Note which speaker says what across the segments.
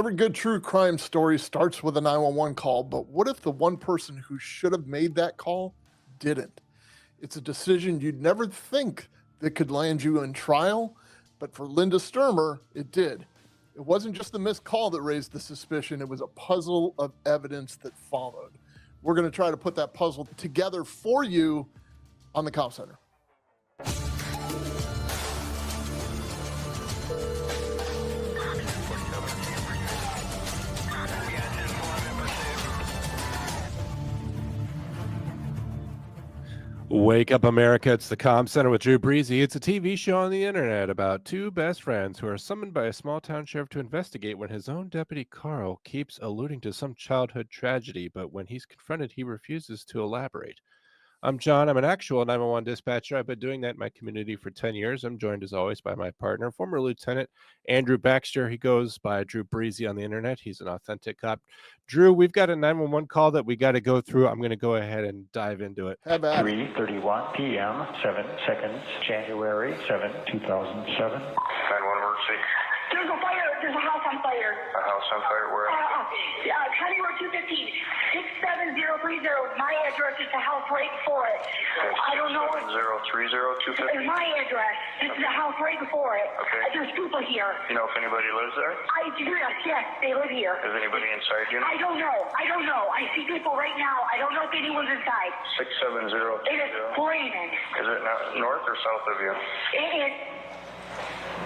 Speaker 1: Every good true crime story starts with a 911 call, but what if the one person who should have made that call didn't? It's a decision you'd never think that could land you in trial, but for Linda Stermer, it did. It wasn't just the missed call that raised the suspicion, it was a puzzle of evidence that followed. We're going to try to put that puzzle together for you on the Comm Center.
Speaker 2: Wake up, America. It's the Comm Center with Drew Breezy. It's a TV show on the internet about two best friends who are summoned by a small town sheriff to investigate when his own deputy Carl keeps alluding to some childhood tragedy, but when he's confronted, he refuses to elaborate. I'm John. I'm an actual 911 dispatcher. I've been doing that in my community for 10 years. I'm joined, as always, by my partner, former Lieutenant Andrew Baxter. He goes by Drew Breezy on the internet. He's an authentic cop. Drew, we've got a 911 call that we got to go through. I'm going to go ahead and dive into it.
Speaker 3: 3:31 p.m., 7 seconds, January 7, 2007.
Speaker 4: 911 emergency.
Speaker 5: There's a fire. There's a house on fire.
Speaker 4: A house on fire where?
Speaker 5: County Road 215, 67030. My address is the house right before it. I don't know.
Speaker 4: 67030
Speaker 5: It's my address. This is the house right before it.
Speaker 4: Okay.
Speaker 5: There's people here.
Speaker 4: You know if anybody lives there?
Speaker 5: Yes, they live here.
Speaker 4: Is anybody inside you?
Speaker 5: I don't know. I see people right now. I don't know if anyone's inside.
Speaker 4: 67030.
Speaker 5: It is raining.
Speaker 4: Is it not north or south of you?
Speaker 5: It is.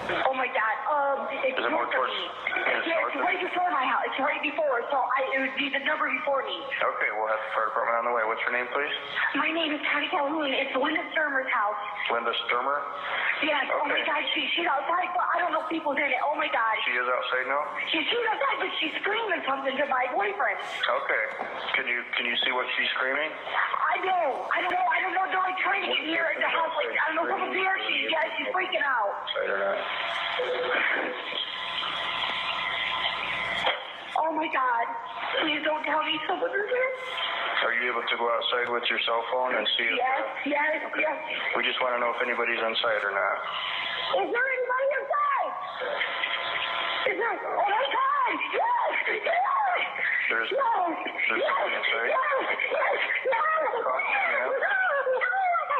Speaker 5: Oh my God. It's
Speaker 4: Is it more
Speaker 5: north of
Speaker 4: towards?
Speaker 5: me.
Speaker 4: It's
Speaker 5: Yeah,
Speaker 4: north
Speaker 5: it's
Speaker 4: of
Speaker 5: right
Speaker 4: you?
Speaker 5: before my house. It's right before. So it would be the number before me.
Speaker 4: Okay, we'll have the fire department on the way. What's your name, please?
Speaker 5: My name is Connie Calhoun. It's Linda Stermer's house.
Speaker 4: Linda Stermer?
Speaker 5: Yes. Oh my
Speaker 4: Okay.
Speaker 5: God. She's outside, but I don't know if people's in it. Oh my God.
Speaker 4: She is outside now?
Speaker 5: She's outside, but she's screaming something to my boyfriend.
Speaker 4: Okay. Can you see what she's screaming?
Speaker 5: I don't know. They're like trying to get near the house. Like, I don't know if someone's here. She's freaking out.
Speaker 4: Outside or not?
Speaker 5: Oh my God. Please don't tell me someone is here.
Speaker 4: Are you able to go outside with your cell phone and see if...
Speaker 5: Yes.
Speaker 4: We just want to know if anybody's inside or not.
Speaker 5: Is there anybody inside? Is there? Oh my God! Yes!
Speaker 4: There's somebody inside?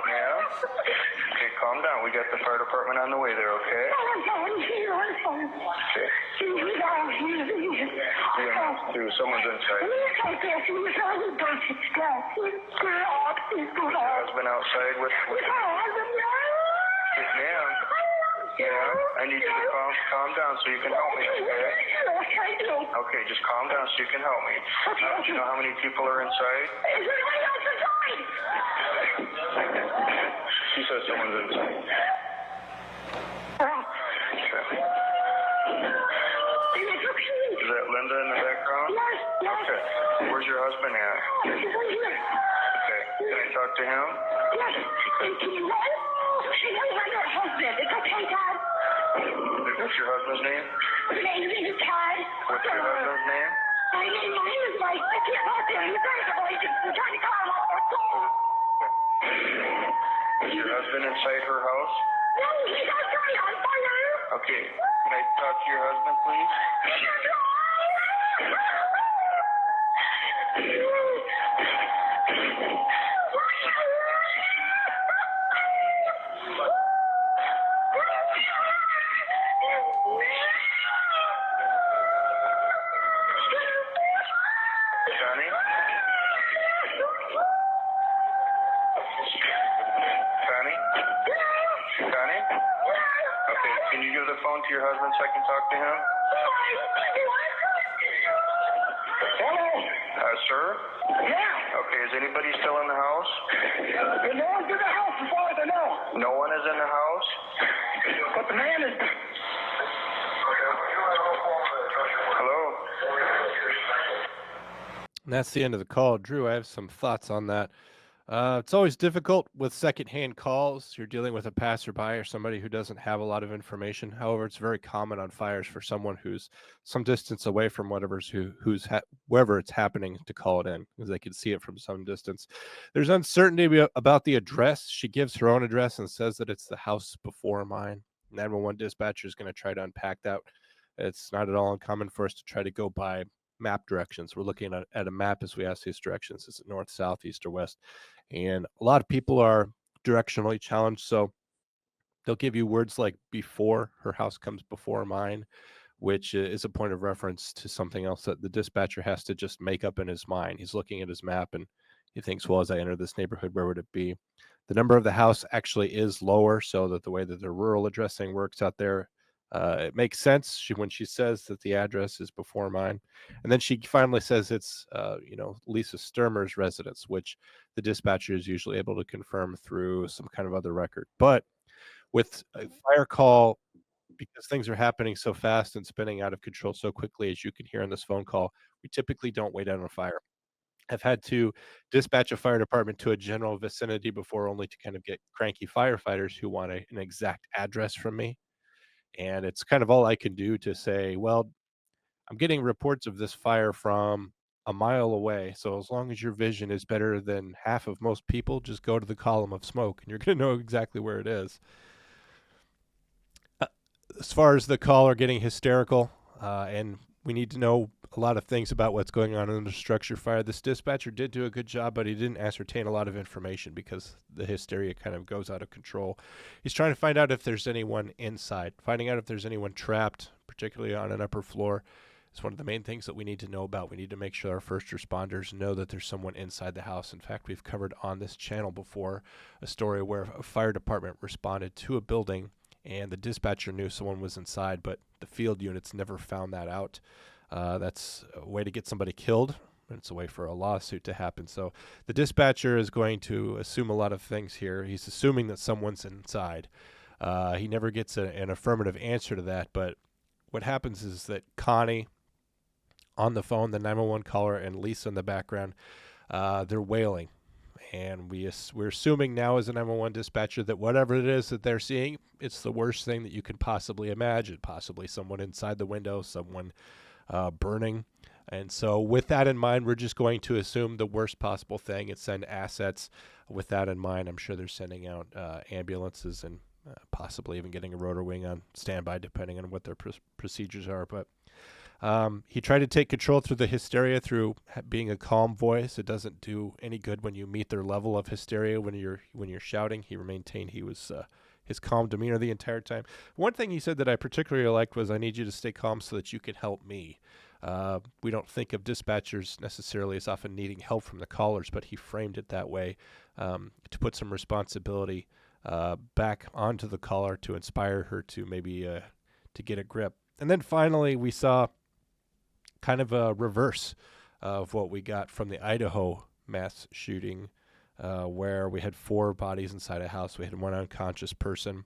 Speaker 4: Yeah? Okay, calm down. We got the fire department on the way there, okay? Okay. Through someone's inside. Husband outside with ma'am. Yeah, I need you to calm down so you can help me, okay? Okay, just calm down so you can help me. Do you know how many people are inside?
Speaker 5: Is anybody else inside?
Speaker 4: She says someone's inside. Okay. Is that Linda in the background?
Speaker 5: Yes.
Speaker 4: Okay. Where's your husband at? Okay. Can I talk to him?
Speaker 5: Yes. Can you what? She doesn't have her husband. It's okay, Todd.
Speaker 4: What's your husband's name?
Speaker 5: His name is Todd.
Speaker 4: What's your husband's name?
Speaker 5: My name is Mike. I can't talk to him. He's very avoidant. We're trying to call him on our phone.
Speaker 4: Is your husband inside her house?
Speaker 5: No, he's outside on fire.
Speaker 4: Okay. Can I talk to your husband, please? Johnny? Johnny? Okay, can you give the phone to your husband so I can talk to him?
Speaker 5: Hello?
Speaker 4: Sir?
Speaker 5: Yeah.
Speaker 4: Okay, is anybody still in the house?
Speaker 5: No one's in the house as far as I know.
Speaker 4: No one is in the house?
Speaker 5: But the man is...
Speaker 4: Hello?
Speaker 2: And that's the end of the call. Drew, I have some thoughts on that. It's always difficult with secondhand calls. You're dealing with a passerby or somebody who doesn't have a lot of information. However, it's very common on fires for someone who's some distance away from wherever it's happening to call it in, because they can see it from some distance. There's uncertainty about the address. She gives her own address and says that it's the house before mine. 911 dispatcher is going to try to unpack that It's not at all uncommon for us to try to go by map directions. We're looking at a map as we ask these directions. Is it north, south, east, or west? And a lot of people are directionally challenged, so they'll give you words like before. Her house comes before mine, which is a point of reference to something else that the dispatcher has to just make up in his mind. He's looking at his map and he thinks, well, as I enter this neighborhood, where would it be? The number of the house actually is lower, so that the way that the rural addressing works out there, it makes sense when she says that the address is before mine. And then she finally says it's, Lisa Stermer's residence, which the dispatcher is usually able to confirm through some kind of other record. But with a fire call, because things are happening so fast and spinning out of control so quickly, as you can hear on this phone call, we typically don't wait out on a fire. I've had to dispatch a fire department to a general vicinity before, only to kind of get cranky firefighters who want an exact address from me. And it's kind of all I can do to say, well, I'm getting reports of this fire from a mile away. So as long as your vision is better than half of most people, just go to the column of smoke and you're going to know exactly where it is. As far as the caller getting hysterical, and we need to know a lot of things about what's going on in the structure fire. This dispatcher did do a good job, but he didn't ascertain a lot of information because the hysteria kind of goes out of control. He's trying to find out if there's anyone inside. Finding out if there's anyone trapped, particularly on an upper floor, is one of the main things that we need to know about. We need to make sure our first responders know that there's someone inside the house. In fact, we've covered on this channel before a story where a fire department responded to a building and the dispatcher knew someone was inside, but the field units never found that out. That's a way to get somebody killed, and it's a way for a lawsuit to happen. So the dispatcher is going to assume a lot of things here. He's assuming that someone's inside. He never gets an affirmative answer to that, but what happens is that Connie on the phone, the 911 caller, and Lisa in the background, they're wailing. And we're assuming now as a 911 dispatcher that whatever it is that they're seeing, it's the worst thing that you can possibly imagine. Possibly someone inside the window, someone burning. And so with that in mind, we're just going to assume the worst possible thing and send assets. With that in mind, I'm sure they're sending out ambulances and possibly even getting a rotor wing on standby, depending on what their procedures are. But he tried to take control through the hysteria through being a calm voice. It doesn't do any good when you meet their level of hysteria when you're shouting. He maintained he was his calm demeanor the entire time. One thing he said that I particularly liked was, "I need you to stay calm so that you can help me." We don't think of dispatchers necessarily as often needing help from the callers, but he framed it that way to put some responsibility back onto the caller to inspire her to maybe to get a grip. And then finally, we saw kind of a reverse of what we got from the Idaho mass shooting, where we had 4 bodies inside a house. We had one unconscious person,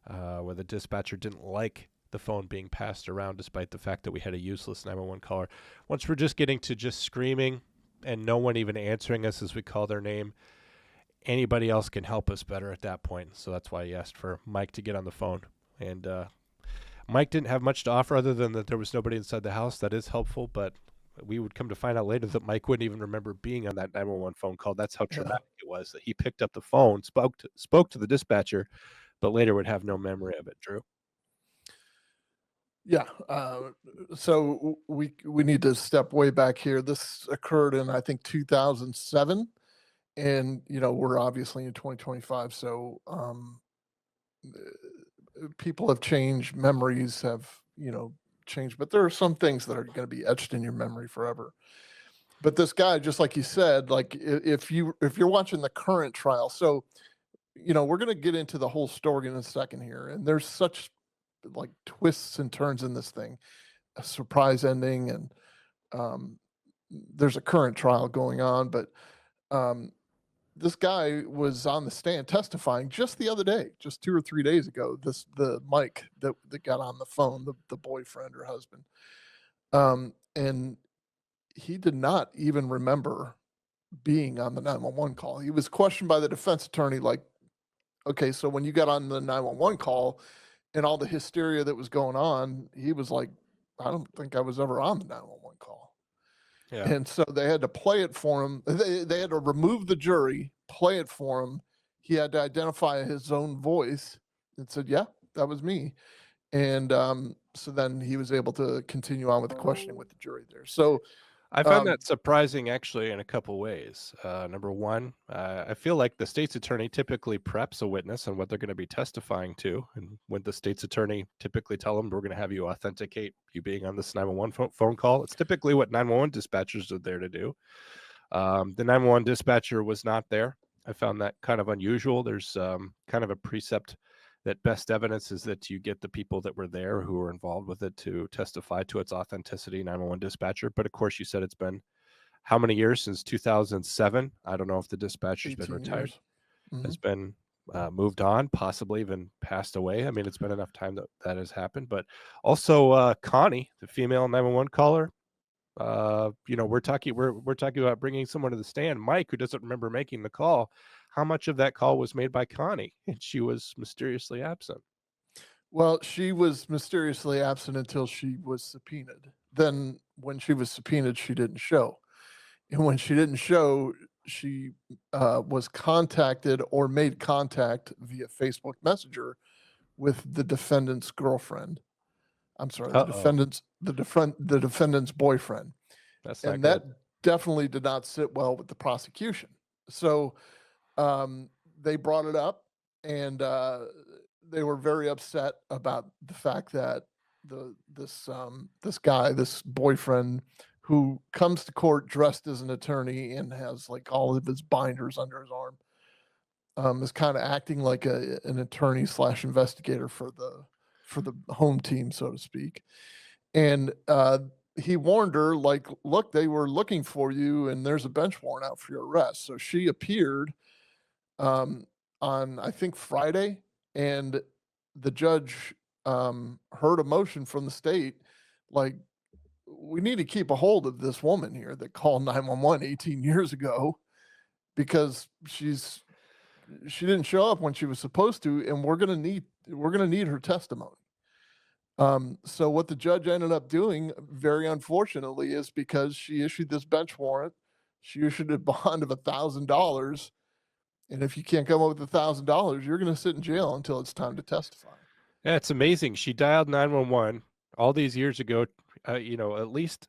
Speaker 2: where the dispatcher didn't like the phone being passed around, despite the fact that we had a useless 911 caller. Once we're just getting to just screaming and no one even answering us as we call their name, anybody else can help us better at that point. So that's why he asked for Mike to get on the phone. And Mike didn't have much to offer other than that there was nobody inside the house. That is helpful, but we would come to find out later that Mike wouldn't even remember being on that 911 phone call. That's how traumatic it was, that he picked up the phone, spoke to the dispatcher, but later would have no memory of it. Drew?
Speaker 1: Yeah. So we need to step way back here. This occurred in, I think, 2007, and we're obviously in 2025. So people have changed, memories have changed, but there are some things that are going to be etched in your memory forever. But this guy, just like you said, like if you're watching the current trial, so we're going to get into the whole story in a second here, and there's such like twists and turns in this thing, a surprise ending, and there's a current trial going on, but this guy was on the stand testifying just the other day, just 2 or 3 days ago. The Mike that got on the phone, the boyfriend or husband, and he did not even remember being on the 911 call. He was questioned by the defense attorney, like, okay, so when you got on the 911 call and all the hysteria that was going on, he was like, I don't think I was ever on the 911 call.
Speaker 2: Yeah.
Speaker 1: And so they had to play it for him. They had to remove the jury, play it for him. He had to identify his own voice and said, yeah, that was me. And So then he was able to continue on with the questioning with the jury there. So
Speaker 2: I found
Speaker 1: um,
Speaker 2: that surprising actually in a couple ways. Number one, I feel like the state's attorney typically preps a witness on what they're going to be testifying to. And when the state's attorney typically tell them, we're going to have you authenticate you being on this 911 phone call, it's typically what 911 dispatchers are there to do. The 911 dispatcher was not there. I found that kind of unusual. There's kind of a precept that best evidence is that you get the people that were there who were involved with it to testify to its authenticity, 911 dispatcher. But of course, you said it's been how many years since 2007? I don't know if the dispatcher's been
Speaker 1: 18
Speaker 2: retired,
Speaker 1: years. Mhm.
Speaker 2: has been moved on, possibly even passed away. I mean, it's been enough time that has happened. But also Connie, the female 911 caller, we're talking about bringing someone to the stand, Mike, who doesn't remember making the call. How much of that call was made by Connie? And she was mysteriously absent.
Speaker 1: Well, she was mysteriously absent until she was subpoenaed. Then, when she was subpoenaed, she didn't show. And when she didn't show, she was contacted or made contact via Facebook Messenger with the defendant's girlfriend. I'm sorry,
Speaker 2: Uh-oh.
Speaker 1: the defendant's boyfriend,
Speaker 2: That's not
Speaker 1: and
Speaker 2: good.
Speaker 1: that definitely did not sit well with the prosecution. So they brought it up, and they were very upset about the fact that this guy, this boyfriend, who comes to court dressed as an attorney and has like all of his binders under his arm, is kind of acting like an attorney slash investigator for the home team, so to speak. And he warned her, like, look, they were looking for you, and there's a bench warrant out for your arrest. So she appeared um, on, I think, Friday, and the judge heard a motion from the state, like, we need to keep a hold of this woman here that called 911 18 years ago because she didn't show up when she was supposed to, and we're gonna need her testimony. So what the judge ended up doing, very unfortunately, is because she issued this bench warrant, she issued a bond of $1,000, and if you can't come up with $1,000, you're going to sit in jail until it's time to testify.
Speaker 2: Yeah, it's amazing. She dialed 911 all these years ago, at least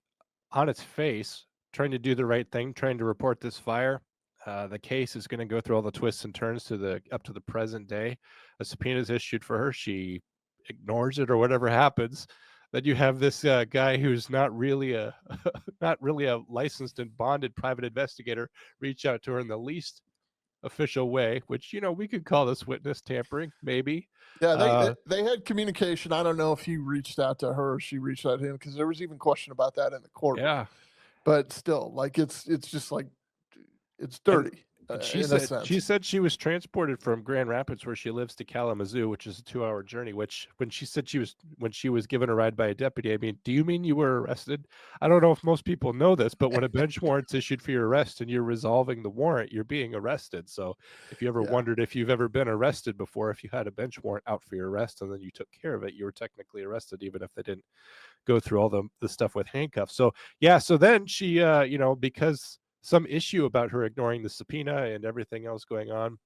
Speaker 2: on its face, trying to do the right thing, trying to report this fire. The case is going to go through all the twists and turns up to the present day. A subpoena is issued for her. She ignores it or whatever happens. Then you have this guy who's not really a not really a licensed and bonded private investigator reach out to her in the least official way, which we could call this witness tampering, maybe.
Speaker 1: Yeah, they had communication. I don't know if he reached out to her or she reached out to him, because there was even question about that in the courtroom.
Speaker 2: Yeah.
Speaker 1: But still, like, it's just like, it's
Speaker 2: And
Speaker 1: dirty
Speaker 2: she
Speaker 1: in a
Speaker 2: said
Speaker 1: sense.
Speaker 2: she was transported from Grand Rapids, where she lives, to Kalamazoo, which is a 2-hour journey. Which when she was given a ride by a deputy, I mean, do you mean you were arrested? I don't know if most people know this, but when a bench warrant's issued for your arrest and you're resolving the warrant, you're being arrested. So if you ever
Speaker 1: Yeah.
Speaker 2: wondered if you've ever been arrested before, if you had a bench warrant out for your arrest and then you took care of it, you were technically arrested, even if they didn't go through all the stuff with handcuffs. So yeah, so then she because some issue about her ignoring the subpoena and everything else going on,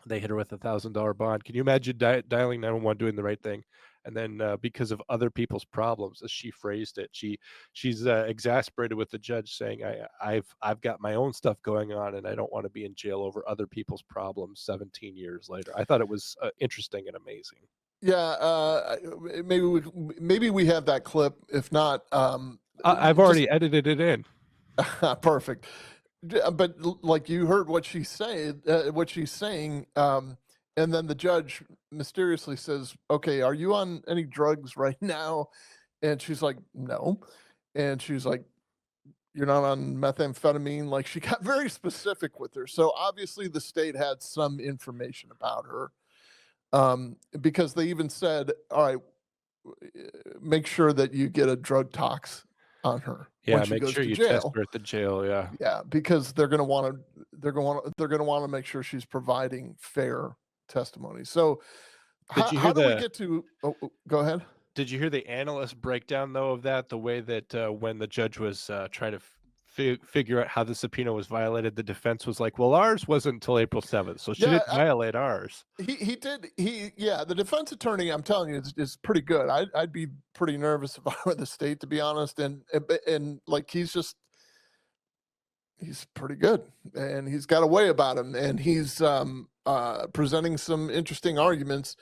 Speaker 2: they hit her with $1,000 bond. Can you imagine dialing 911, doing the right thing, and then because of other people's problems, as she phrased it, she's exasperated with the judge, saying, I've got my own stuff going on, and I don't want to be in jail over other people's problems 17 years later. I thought it was interesting and amazing.
Speaker 1: Yeah, maybe we have that clip. If not,
Speaker 2: I've already edited it in.
Speaker 1: perfect. But like, you heard what she's saying, and then the judge mysteriously says, "Okay, are you on any drugs right now?" And she's like, "No," and she's like, "You're not on methamphetamine?" Like, she got very specific with her. So obviously, the state had some information about her, because they even said, "All right, make sure that you get a drug tox on her
Speaker 2: Yeah,
Speaker 1: when she
Speaker 2: make
Speaker 1: goes
Speaker 2: sure
Speaker 1: to
Speaker 2: you test
Speaker 1: jail."
Speaker 2: her at the jail. Yeah.
Speaker 1: Yeah, because they're gonna want to make sure she's providing fair testimony. So
Speaker 2: Did you hear
Speaker 1: how do we get to? Go ahead.
Speaker 2: Did you hear the analyst breakdown though of that? The way that when the judge was trying to figure out how the subpoena was violated, the defense was like, well, ours wasn't until April 7th, so she
Speaker 1: Yeah,
Speaker 2: didn't violate ours.
Speaker 1: The defense attorney, I'm telling you, is pretty good. I'd be pretty nervous if I were the state, to be honest. And like he's pretty good, and he's got a way about him, and he's presenting some interesting arguments.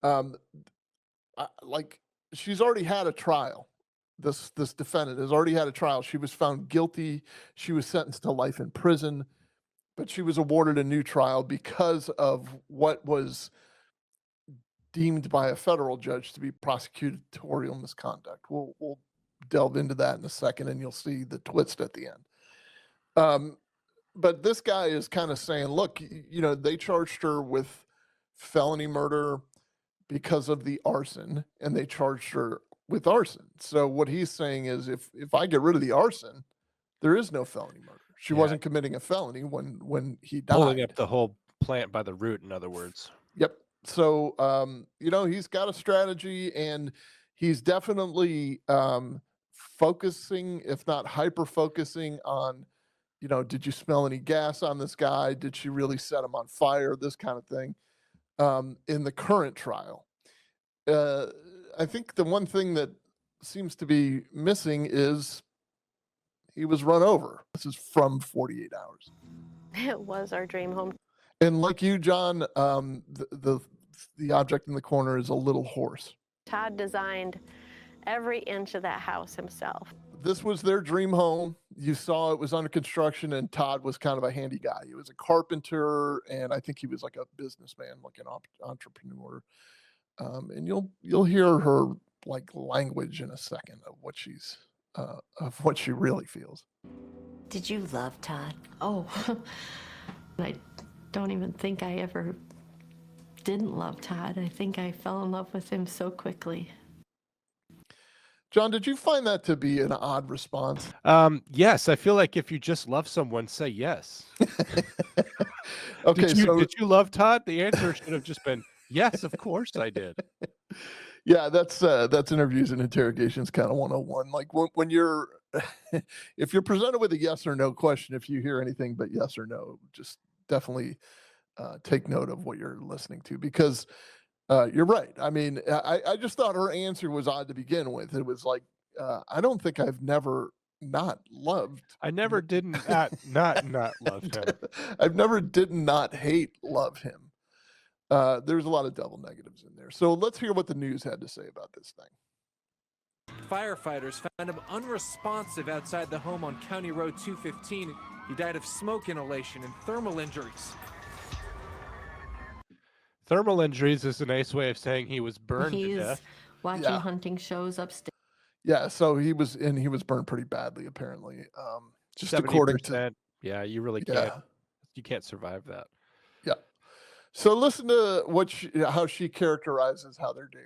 Speaker 1: Um, like she's already had a trial. This defendant has already had a trial. She was found guilty. She was sentenced to life in prison, but she was awarded a new trial because of what was deemed by a federal judge to be prosecutorial misconduct. We'll delve into that in a second, and you'll see the twist at the end. But this guy is kind of saying, look, they charged her with felony murder because of the arson, and they charged her with arson. So what he's saying is, if I get rid of the arson, there is no felony murder. She
Speaker 2: Yeah.
Speaker 1: wasn't committing a felony when he died.
Speaker 2: Pulling up the whole plant by the root, in other words.
Speaker 1: Yep. So he's got a strategy, and he's definitely focusing, if not hyper focusing on, did you smell any gas on this guy? Did she really set him on fire? This kind of thing. In the current trial. I think the one thing that seems to be missing is he was run over. This is from 48 Hours.
Speaker 6: It was our dream home.
Speaker 1: And like you, John, the object in the corner is a little horse.
Speaker 6: Todd designed every inch of that house himself.
Speaker 1: This was their dream home. You saw it was under construction, and Todd was kind of a handy guy. He was a carpenter, and I think he was like a businessman, like an entrepreneur. And you'll hear her like language in a second of what she really feels.
Speaker 7: Did you love Todd?
Speaker 8: Oh, I don't even think I ever didn't love Todd. I think I fell in love with him so quickly.
Speaker 1: John, did you find that to be an odd response?
Speaker 2: Yes, I feel like if you just love someone, say yes.
Speaker 1: Okay,
Speaker 2: did you love Todd? The answer should have just been yes, of course I did.
Speaker 1: Yeah, that's interviews and interrogations kind of 101. Like when you're if you're presented with a yes or no question, if you hear anything but yes or no, just definitely take note of what you're listening to, because you're right. I mean, I just thought her answer was odd to begin with. It was like, I don't think I've never not loved.
Speaker 2: I never didn't not love him.
Speaker 1: I've never did not love him. There's a lot of double negatives in there. So let's hear what the news had to say about this thing.
Speaker 9: Firefighters found him unresponsive outside the home on County Road 215. He died of smoke inhalation and thermal injuries.
Speaker 2: Thermal injuries is a nice way of saying he was burned to
Speaker 8: He's
Speaker 2: death.
Speaker 8: watching
Speaker 1: Yeah.
Speaker 8: hunting shows upstairs.
Speaker 1: Yeah, so he was burned pretty badly, apparently. Just according to
Speaker 2: 70%. Yeah, you really
Speaker 1: yeah.
Speaker 2: can't. You can't survive that.
Speaker 1: Yeah. So listen to how she characterizes how their day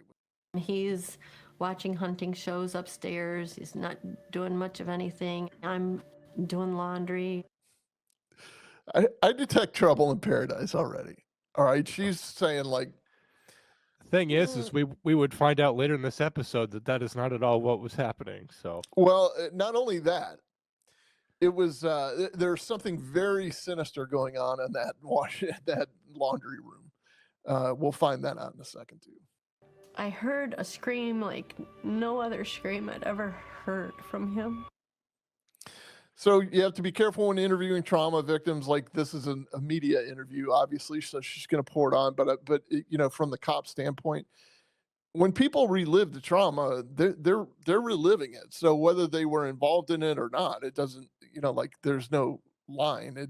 Speaker 1: was.
Speaker 8: He's watching hunting shows upstairs. He's not doing much of anything. I'm doing laundry.
Speaker 1: I detect trouble in paradise already. All right, she's saying like,
Speaker 2: Thing is we would find out later in this episode that is not at all what was happening. So
Speaker 1: well, not only that, it was there's something very sinister going on in that laundry room. We'll find that out in a second too.
Speaker 8: I heard a scream like no other scream I'd ever heard from him.
Speaker 1: So you have to be careful when interviewing trauma victims. Like this is a media interview, obviously, so she's going to pour it on. But from the cop standpoint, when people relive the trauma, they're reliving it. So whether they were involved in it or not, it doesn't. Like there's no line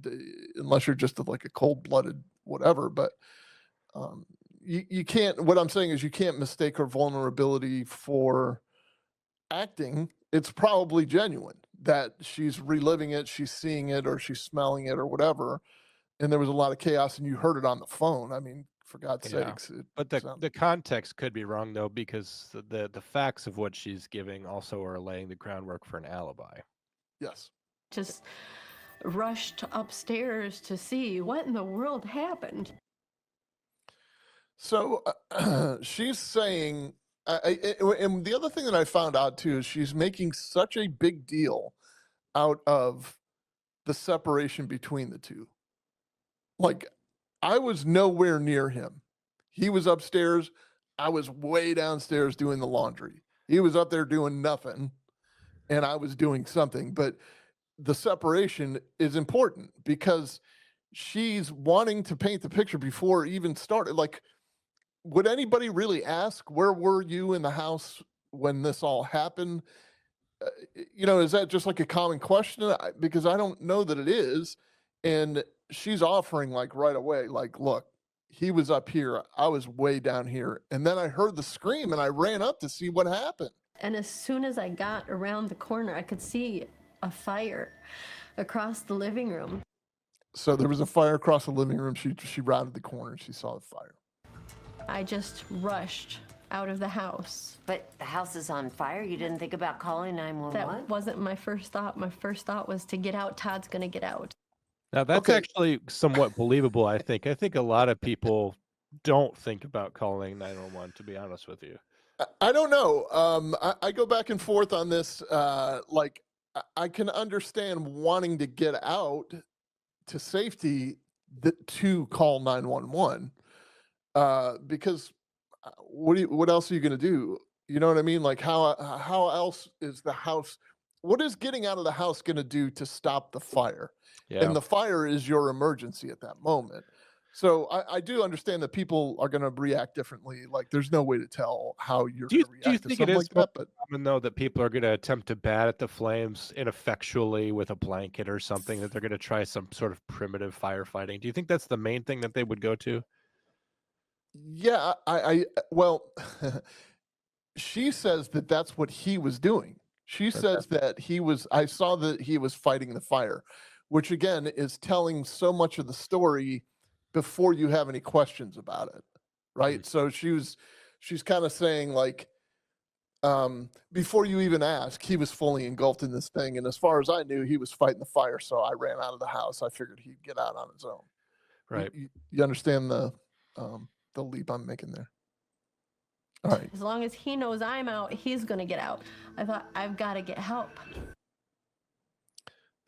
Speaker 1: unless you're just like a cold-blooded whatever. But you can't. What I'm saying is you can't mistake her vulnerability for acting. It's probably genuine that she's reliving it, she's seeing it, or she's smelling it, or whatever. And there was a lot of chaos, and you heard it on the phone. I mean, for God's sakes.
Speaker 2: But the context could be wrong though, because the facts of what she's giving also are laying the groundwork for an alibi.
Speaker 1: Yes.
Speaker 8: Just rushed upstairs to see what in the world happened.
Speaker 1: So she's saying, and the other thing that I found out too is she's making such a big deal out of the separation between the two. Like, I was nowhere near him. He was upstairs. I was way downstairs doing the laundry. He was up there doing nothing, and I was doing something. But the separation is important because she's wanting to paint the picture before it even started. Like, would anybody really ask, where were you in the house when this all happened? Is that just like a common question? Because I don't know that it is. And she's offering like right away, like, look, he was up here. I was way down here. And then I heard the scream and I ran up to see what happened.
Speaker 8: And as soon as I got around the corner, I could see a fire across the living room.
Speaker 1: So there was a fire across the living room. She rounded the corner and she saw the fire.
Speaker 8: I just rushed out of the house.
Speaker 7: But the house is on fire? You didn't think about calling 911?
Speaker 8: That wasn't my first thought. My first thought was to get out. Todd's going to get out.
Speaker 2: Now, that's actually somewhat believable, I think. I think a lot of people don't think about calling 911, to be honest with you.
Speaker 1: I don't know. I go back and forth on this. Like, I can understand wanting to get out to safety to call 911 because what else are you going to do? You know what I mean? Like, how else is the house? What is getting out of the house going to do to stop the fire?
Speaker 2: Yeah.
Speaker 1: And the fire is your emergency at that moment. So I do understand that people are going to react differently. Like, there's no way to tell how you're going to react
Speaker 2: Do you
Speaker 1: to
Speaker 2: think it
Speaker 1: something
Speaker 2: is
Speaker 1: like that. But
Speaker 2: common, though, that people are going to attempt to bat at the flames ineffectually with a blanket or something, that they're going to try some sort of primitive firefighting? Do you think that's the main thing that they would go to?
Speaker 1: yeah, well, she says that that's what he was doing. She says that I saw that he was fighting the fire, which again is telling so much of the story before you have any questions about it. Right. So she's kind of saying like, before you even ask, he was fully engulfed in this thing. And as far as I knew, he was fighting the fire. So I ran out of the house. I figured he'd get out on his own.
Speaker 2: Right.
Speaker 1: You understand the leap I'm making there? All right.
Speaker 8: As long as he knows I'm out, he's going to get out. I thought, I've got to get help.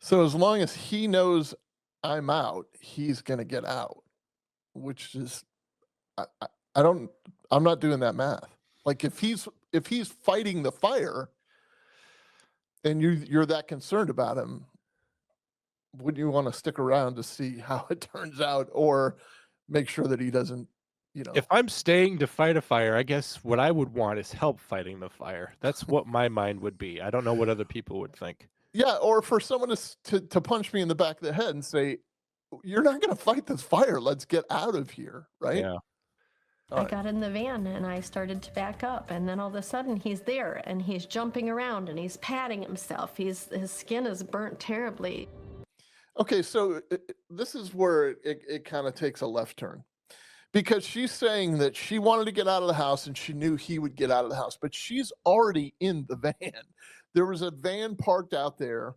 Speaker 1: So as long as he knows I'm out, he's going to get out, which is, I'm not doing that math. Like, if he's fighting the fire and you're that concerned about him, wouldn't you want to stick around to see how it turns out, or make sure that he doesn't,
Speaker 2: If I'm staying to fight a fire, I guess what I would want is help fighting the fire. That's what my mind would be. I don't know what other people would think.
Speaker 1: Yeah, or for someone to punch me in the back of the head and say, "You're not going to fight this fire. Let's get out of here." Right?
Speaker 2: Yeah.
Speaker 8: I got in the van and I started to back up, and then all of a sudden he's there and he's jumping around and he's patting himself. His skin is burnt terribly.
Speaker 1: Okay, so this is where it kind of takes a left turn. Because she's saying that she wanted to get out of the house and she knew he would get out of the house, but she's already in the van. There was a van parked out there,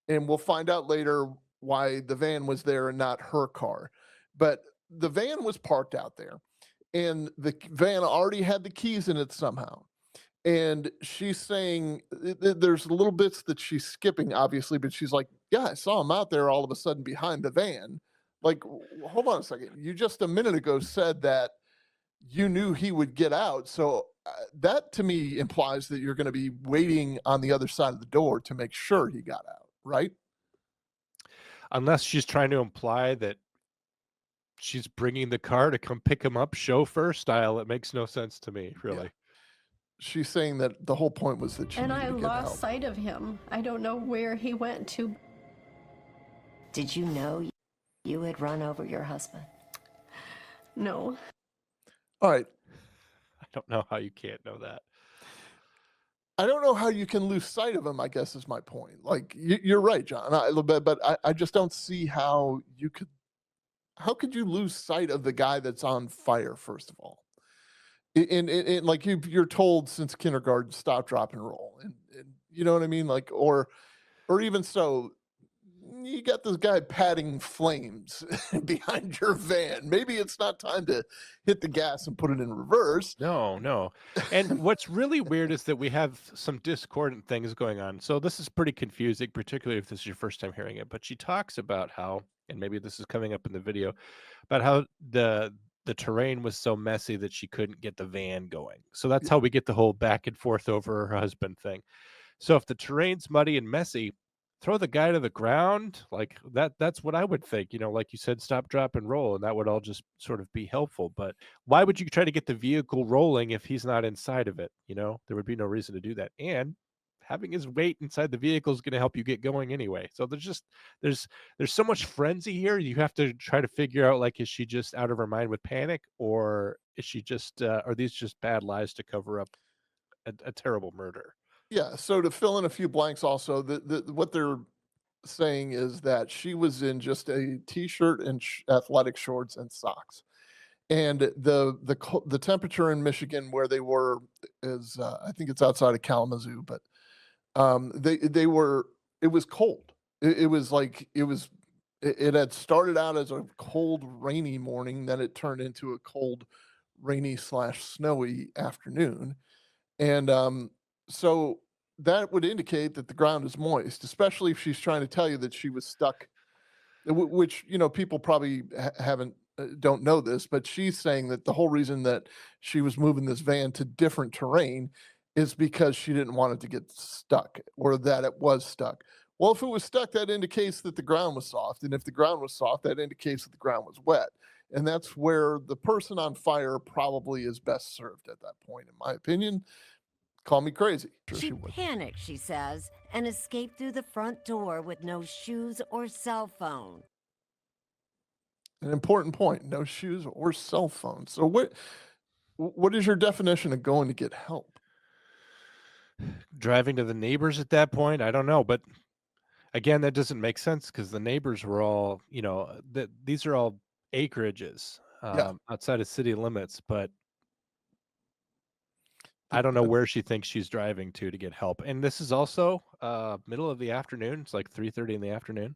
Speaker 1: and we'll find out later why the van was there and not her car. But the van was parked out there, and the van already had the keys in it somehow. And she's saying there's little bits that she's skipping, obviously, but she's like, yeah, I saw him out there all of a sudden behind the van. Like, hold on a second. You just a minute ago said that you knew he would get out. So that to me implies that you're going to be waiting on the other side of the door to make sure he got out, right?
Speaker 2: Unless she's trying to imply that she's bringing the car to come pick him up chauffeur style. It makes no sense to me, really.
Speaker 1: Yeah. She's saying that the whole point was that she
Speaker 8: And
Speaker 1: needed
Speaker 8: I
Speaker 1: to get
Speaker 8: lost
Speaker 1: help.
Speaker 8: sight of him. I don't know where he went to.
Speaker 7: Did you know you had run over your husband?
Speaker 8: No.
Speaker 1: All right.
Speaker 2: I don't know how you can't know that.
Speaker 1: I don't know how you can lose sight of him, I guess is my point. Like, you're right, John, a little bit, but I just don't see how could you lose sight of the guy that's on fire, first of all? And like you're told since kindergarten, stop, drop, and roll. And you know what I mean? Like, or even so, you got this guy patting flames behind your van. Maybe it's not time to hit the gas and put it in reverse.
Speaker 2: No. And what's really weird is that we have some discordant things going on. So this is pretty confusing, particularly if this is your first time hearing it. But she talks about how, and maybe this is coming up in the video, about how the terrain was so messy that she couldn't get the van going. So that's how we get the whole back and forth over her husband thing. So if the terrain's muddy and messy, throw the guy to the ground. Like that's what I would think, like you said, stop, drop, and roll, and that would all just sort of be helpful. But why would you try to get the vehicle rolling if he's not inside of it? There would be no reason to do that. And having his weight inside the vehicle is going to help you get going anyway. So there's so much frenzy here. You have to try to figure out, like, is she just out of her mind with panic, or is she just are these just bad lies to cover up a terrible murder?
Speaker 1: Yeah. So to fill in a few blanks, also, what they're saying is that she was in just a t-shirt and athletic shorts and socks, and the temperature in Michigan where they were is I think it's outside of Kalamazoo, but they were it was cold. It was like it had started out as a cold, rainy morning, then it turned into a cold, rainy slash snowy afternoon. And so that would indicate that the ground is moist, especially if she's trying to tell you that she was stuck, which, people probably haven't, don't know this, but she's saying that the whole reason that she was moving this van to different terrain is because she didn't want it to get stuck, or that it was stuck. Well, if it was stuck, that indicates that the ground was soft. And if the ground was soft, that indicates that the ground was wet. And that's where the person on fire probably is best served at that point, in my opinion. Call me crazy. Sure
Speaker 7: She
Speaker 1: would.
Speaker 7: panicked, she says, and escaped through the front door with no shoes or cell phone.
Speaker 1: An important point: no shoes or cell phone. So what is your definition of going to get help?
Speaker 2: Driving to the neighbors at that point, I don't know, but again, that doesn't make sense because the neighbors were all, these are all acreages
Speaker 1: Yeah.
Speaker 2: outside of city limits, but I don't know where she thinks she's driving to get help. And this is also middle of the afternoon. It's like 3:30 in the afternoon.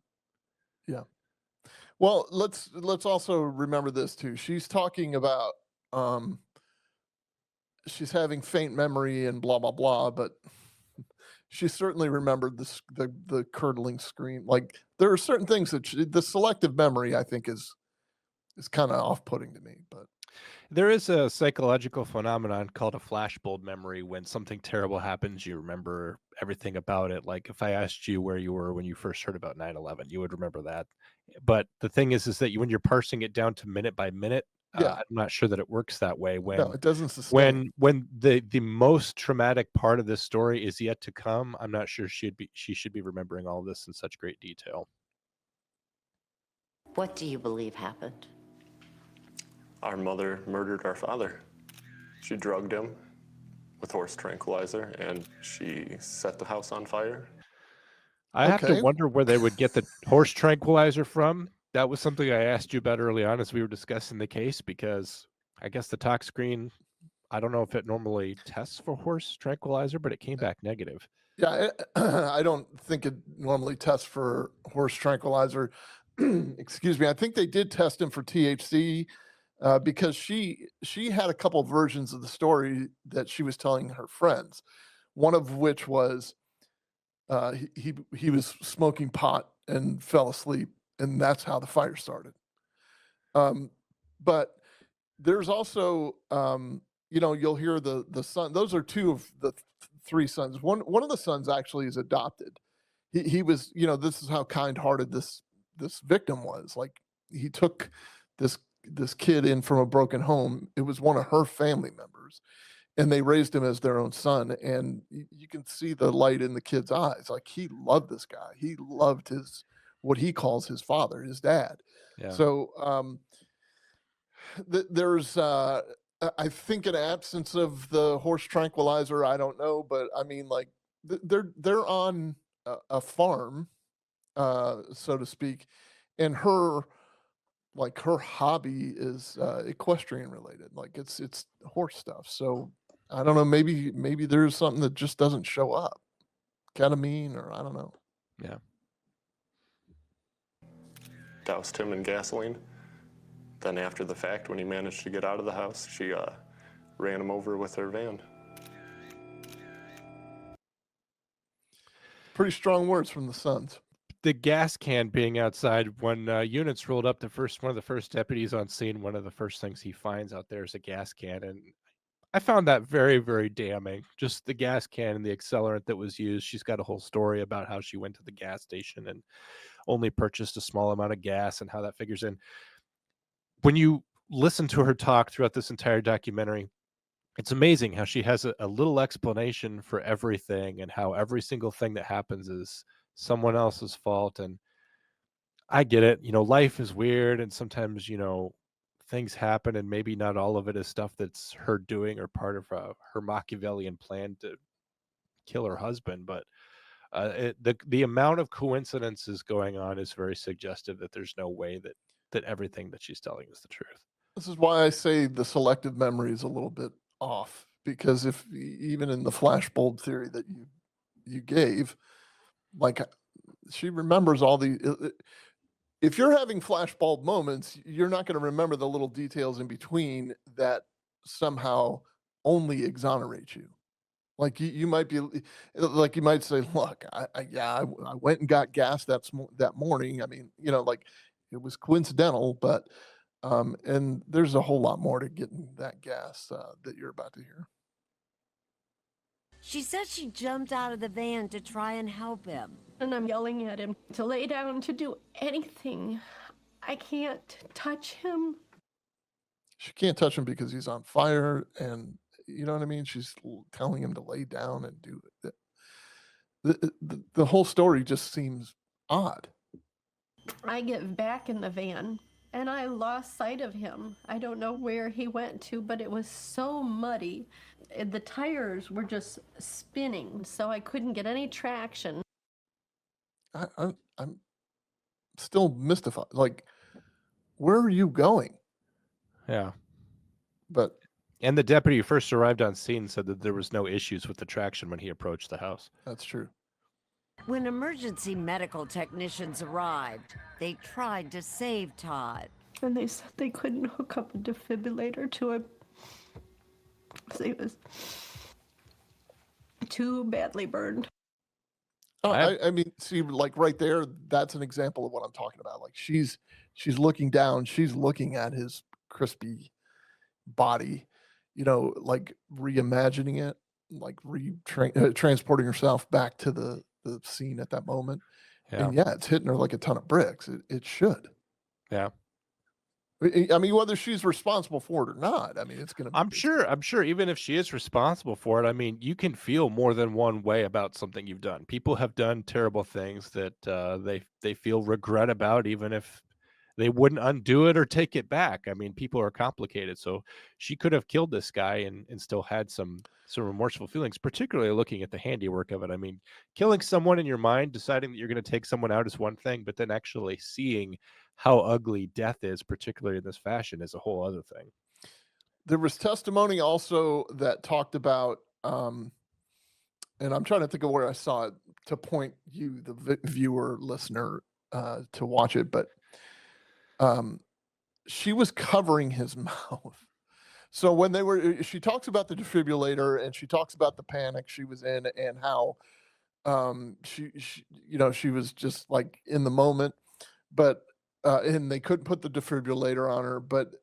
Speaker 1: Yeah. Well, let's also remember this too. She's talking about she's having faint memory and blah blah blah, but she certainly remembered the curdling scream. Like, there are certain things that the selective memory, I think, is kind of off-putting to me. But
Speaker 2: There is a psychological phenomenon called a flashbulb memory. When something terrible happens, you remember everything about it. Like if I asked you where you were when you first heard about 9/11, you would remember that. But the thing is that when you're parsing it down to minute by minute,
Speaker 1: yeah,
Speaker 2: I'm not sure that it works that way.
Speaker 1: no, it doesn't sustain.
Speaker 2: When the most traumatic part of this story is yet to come, I'm not sure she should be remembering all of this in such great detail.
Speaker 7: What do you believe happened?
Speaker 10: Our mother murdered our father. She drugged him with horse tranquilizer, and she set the house on fire.
Speaker 2: I have to
Speaker 1: Okay.
Speaker 2: wonder where they would get the horse tranquilizer from. That was something I asked you about early on as we were discussing the case, because I guess the talk screen, I don't know if it normally tests for horse tranquilizer, but it came back negative.
Speaker 1: Yeah, I don't think it normally tests for horse tranquilizer. Excuse me. I think they did test him for THC, because she had a couple versions of the story that she was telling her friends. One of which was he was smoking pot and fell asleep, and that's how the fire started. But there's also you'll hear the son. Those are two of the three sons. One of the sons actually is adopted. He was, this is how kind-hearted this victim was. Like, he took this kid in from a broken home. It was one of her family members, and they raised him as their own son. And you can see the light in the kid's eyes. Like, he loved this guy. He loved what he calls his father, his dad.
Speaker 2: Yeah.
Speaker 1: So there's I think an absence of the horse tranquilizer. I don't know, but I mean, like, they're on a farm, so to speak, and her hobby is equestrian related. Like, it's horse stuff. So I don't know. Maybe there's something that just doesn't show up, ketamine, or I don't know.
Speaker 2: Yeah.
Speaker 10: doused him in gasoline. Then after the fact, when he managed to get out of the house, she ran him over with her van.
Speaker 1: Pretty strong words from the Sons.
Speaker 2: The gas can being outside, when units rolled up, one of the first deputies on scene, one of the first things he finds out there is a gas can. And I found that very, very damning. Just the gas can and the accelerant that was used. She's got a whole story about how she went to the gas station and only purchased a small amount of gas and how that figures in. When you listen to her talk throughout this entire documentary, it's amazing how she has a little explanation for everything and how every single thing that happens is someone else's fault. And I get it. Life is weird, and sometimes, things happen, and maybe not all of it is stuff that's her doing or part of her Machiavellian plan to kill her husband. But the amount of coincidences going on is very suggestive that there's no way that everything that she's telling is the truth.
Speaker 1: This is why I say the selective memory is a little bit off, because if even in the flashbulb theory that you gave, like, she remembers all the. If you're having flashbulb moments, you're not going to remember the little details in between that somehow only exonerate you. Like you might be, like you might say, "Look, I went and got gas that morning. I mean, like it was coincidental, but and there's a whole lot more to getting that gas that you're about to hear."
Speaker 7: She said she jumped out of the van to try and help him.
Speaker 8: And I'm yelling at him to lay down, to do anything. I can't touch him.
Speaker 1: She can't touch him because he's on fire, and you know what I mean? She's telling him to lay down and do it. The whole story just seems odd.
Speaker 8: I get back in the van, and I lost sight of him. I don't know where he went to, but it was so muddy. The tires were just spinning, so I couldn't get any traction.
Speaker 1: I'm still mystified. Like, where are you going?
Speaker 2: Yeah.
Speaker 1: But
Speaker 2: And the deputy who first arrived on scene said that there was no issues with the traction when he approached the house.
Speaker 1: That's true.
Speaker 7: When emergency medical technicians arrived, they tried to save Todd.
Speaker 8: And they said they couldn't hook up a defibrillator to him. He was too badly burned.
Speaker 1: Oh, I mean, see, like right there, that's an example of what I'm talking about. Like she's looking down, she's looking at his crispy body, like reimagining it, like transporting herself back to the scene at that moment.
Speaker 2: Yeah.
Speaker 1: And yeah, it's hitting her like a ton of bricks. It should.
Speaker 2: Yeah.
Speaker 1: I mean, whether she's responsible for it or not, I mean, it's going to.
Speaker 2: I'm sure even if she is responsible for it, I mean, you can feel more than one way about something you've done. People have done terrible things that they feel regret about, even if they wouldn't undo it or take it back. I mean, people are complicated. So she could have killed this guy and still had some remorseful feelings, particularly looking at the handiwork of it. I mean, killing someone in your mind, deciding that you're going to take someone out is one thing, but then actually seeing how ugly death is, particularly in this fashion, is a whole other thing.
Speaker 1: There was testimony also that talked about, and I'm trying to think of where I saw it to point you, the viewer, listener, to watch it, but she was covering his mouth. So when she talks about the defibrillator and she talks about the panic she was in and how she was just like in the moment, but and they couldn't put the defibrillator on her, but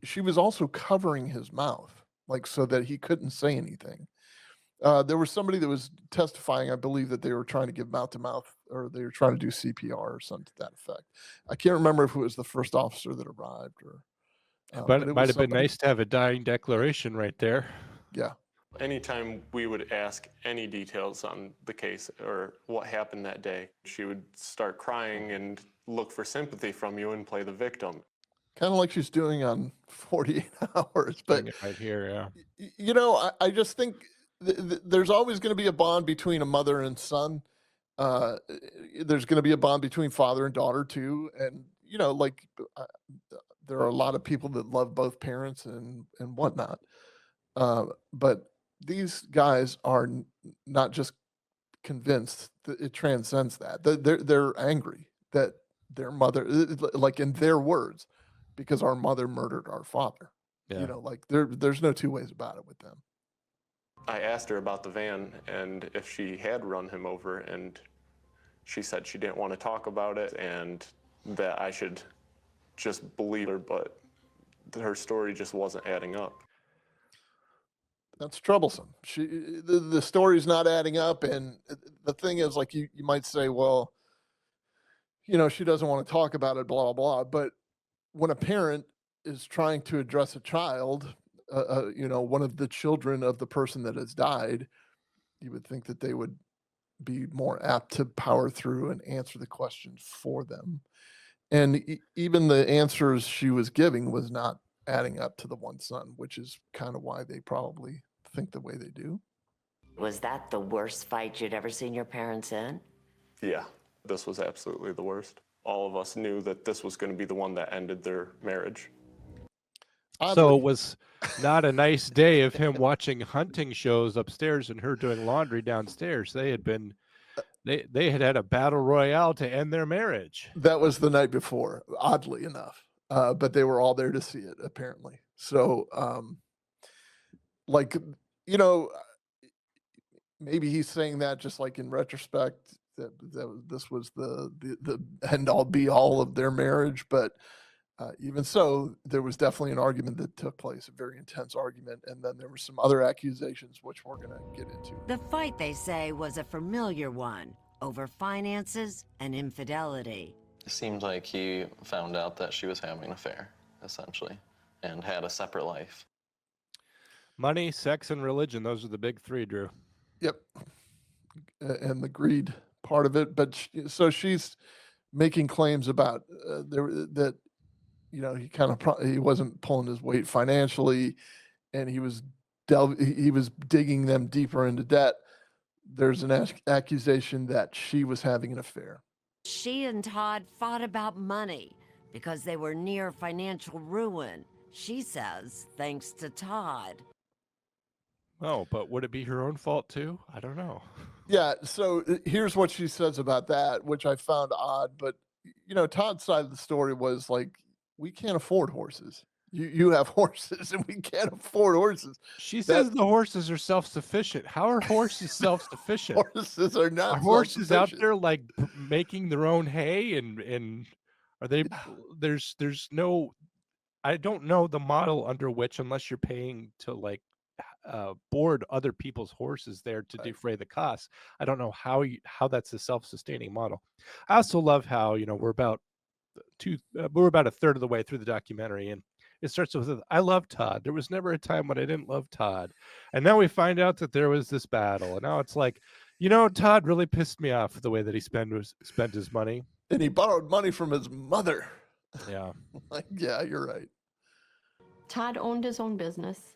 Speaker 1: she was also covering his mouth, like so that he couldn't say anything. There was somebody that was testifying, I believe, that they were trying to give mouth to mouth, or they were trying to do CPR or something to that effect. I can't remember if it was the first officer that arrived or.
Speaker 2: But it might have been nice to have a dying declaration right there.
Speaker 1: Yeah.
Speaker 10: Anytime we would ask any details on the case or what happened that day, she would start crying and look for sympathy from you and play the victim.
Speaker 1: Kind of like she's doing on 48 Hours. But
Speaker 2: right here,
Speaker 1: yeah. I just think there's always going to be a bond between a mother and son. There's going to be a bond between father and daughter too. And, there are a lot of people that love both parents and whatnot. But these guys are not just convinced that it transcends that. They're angry that their mother, like in their words, because our mother murdered our father.
Speaker 2: Yeah.
Speaker 1: You know, like there's no two ways about it with them.
Speaker 10: I asked her about the van and if she had run him over, and she said she didn't want to talk about it and that I should just believe her, but her story just wasn't adding up.
Speaker 1: That's troublesome. The story's not adding up, and the thing is, like you might say, well, you know, she doesn't want to talk about it, blah blah. But when a parent is trying to address a child, you know, one of the children of the person that has died, you would think that they would be more apt to power through and answer the questions for them. And even the answers she was giving was not adding up to the one son, which is kind of why they probably think the way they do.
Speaker 11: Was that the worst fight you'd ever seen your parents in?
Speaker 10: Yeah, this was absolutely the worst. All of us knew that this was going to be the one that ended their marriage.
Speaker 2: So it was not a nice day of him watching hunting shows upstairs and her doing laundry downstairs. They had been, they had a battle royale to end their marriage.
Speaker 1: That was the night before, oddly enough. But they were all there to see it, apparently. So, like, you know, maybe he's saying that just like in retrospect that this was the end all be all of their marriage. But even so, there was definitely an argument that took place, a very intense argument. And then there were some other accusations, which we're going to get into.
Speaker 7: The fight, they say, was a familiar one over finances and infidelity.
Speaker 12: It seemed like he found out that she was having an affair, essentially, and had a separate life.
Speaker 2: Money, sex, and religion. Those are the big three, Drew.
Speaker 1: Yep. And the greed part of it. But so she's making claims about that, you know, he kind of he wasn't pulling his weight financially, and he was digging them deeper into debt. There's an accusation that she was having an affair.
Speaker 7: She and Todd fought about money because they were near financial ruin. She says, thanks to Todd.
Speaker 2: Oh, but would it be her own fault too? I don't know.
Speaker 1: Yeah, so here's what she says about that, which I found odd. But, you know, Todd's side of the story was like, we can't afford horses. You have horses and we can't afford horses.
Speaker 2: She says the horses are self-sufficient. How are horses self-sufficient?
Speaker 1: Horses are not.
Speaker 2: Are horses out there like making their own hay and are they? There's no. I don't know the model under which, unless you're paying to like board other people's horses there to defray the costs. I don't know how that's a self-sustaining model. I also love how, you know, we're about a third of the way through the documentary, and it starts with, I love Todd. There was never a time when I didn't love Todd. And now we find out that there was this battle. And now it's like, you know, Todd really pissed me off the way that he spent his money.
Speaker 1: And he borrowed money from his mother.
Speaker 2: Yeah.
Speaker 1: Like, yeah, you're right.
Speaker 8: Todd owned his own business.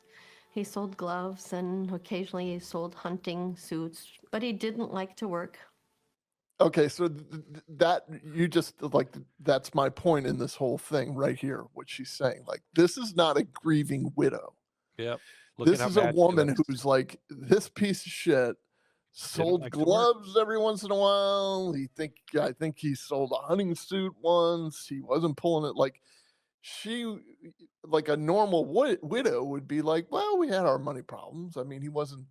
Speaker 8: He sold gloves and occasionally he sold hunting suits, but he didn't like to work.
Speaker 1: Okay, so that you just like, that's my point in this whole thing right here, what she's saying. Like, this is not a grieving widow.
Speaker 2: Yep.
Speaker 1: This is a woman who's like, this piece of shit sold like gloves every once in a while. I think he sold a hunting suit once. He wasn't pulling it like like a normal widow would be like, well, we had our money problems. I mean, he wasn't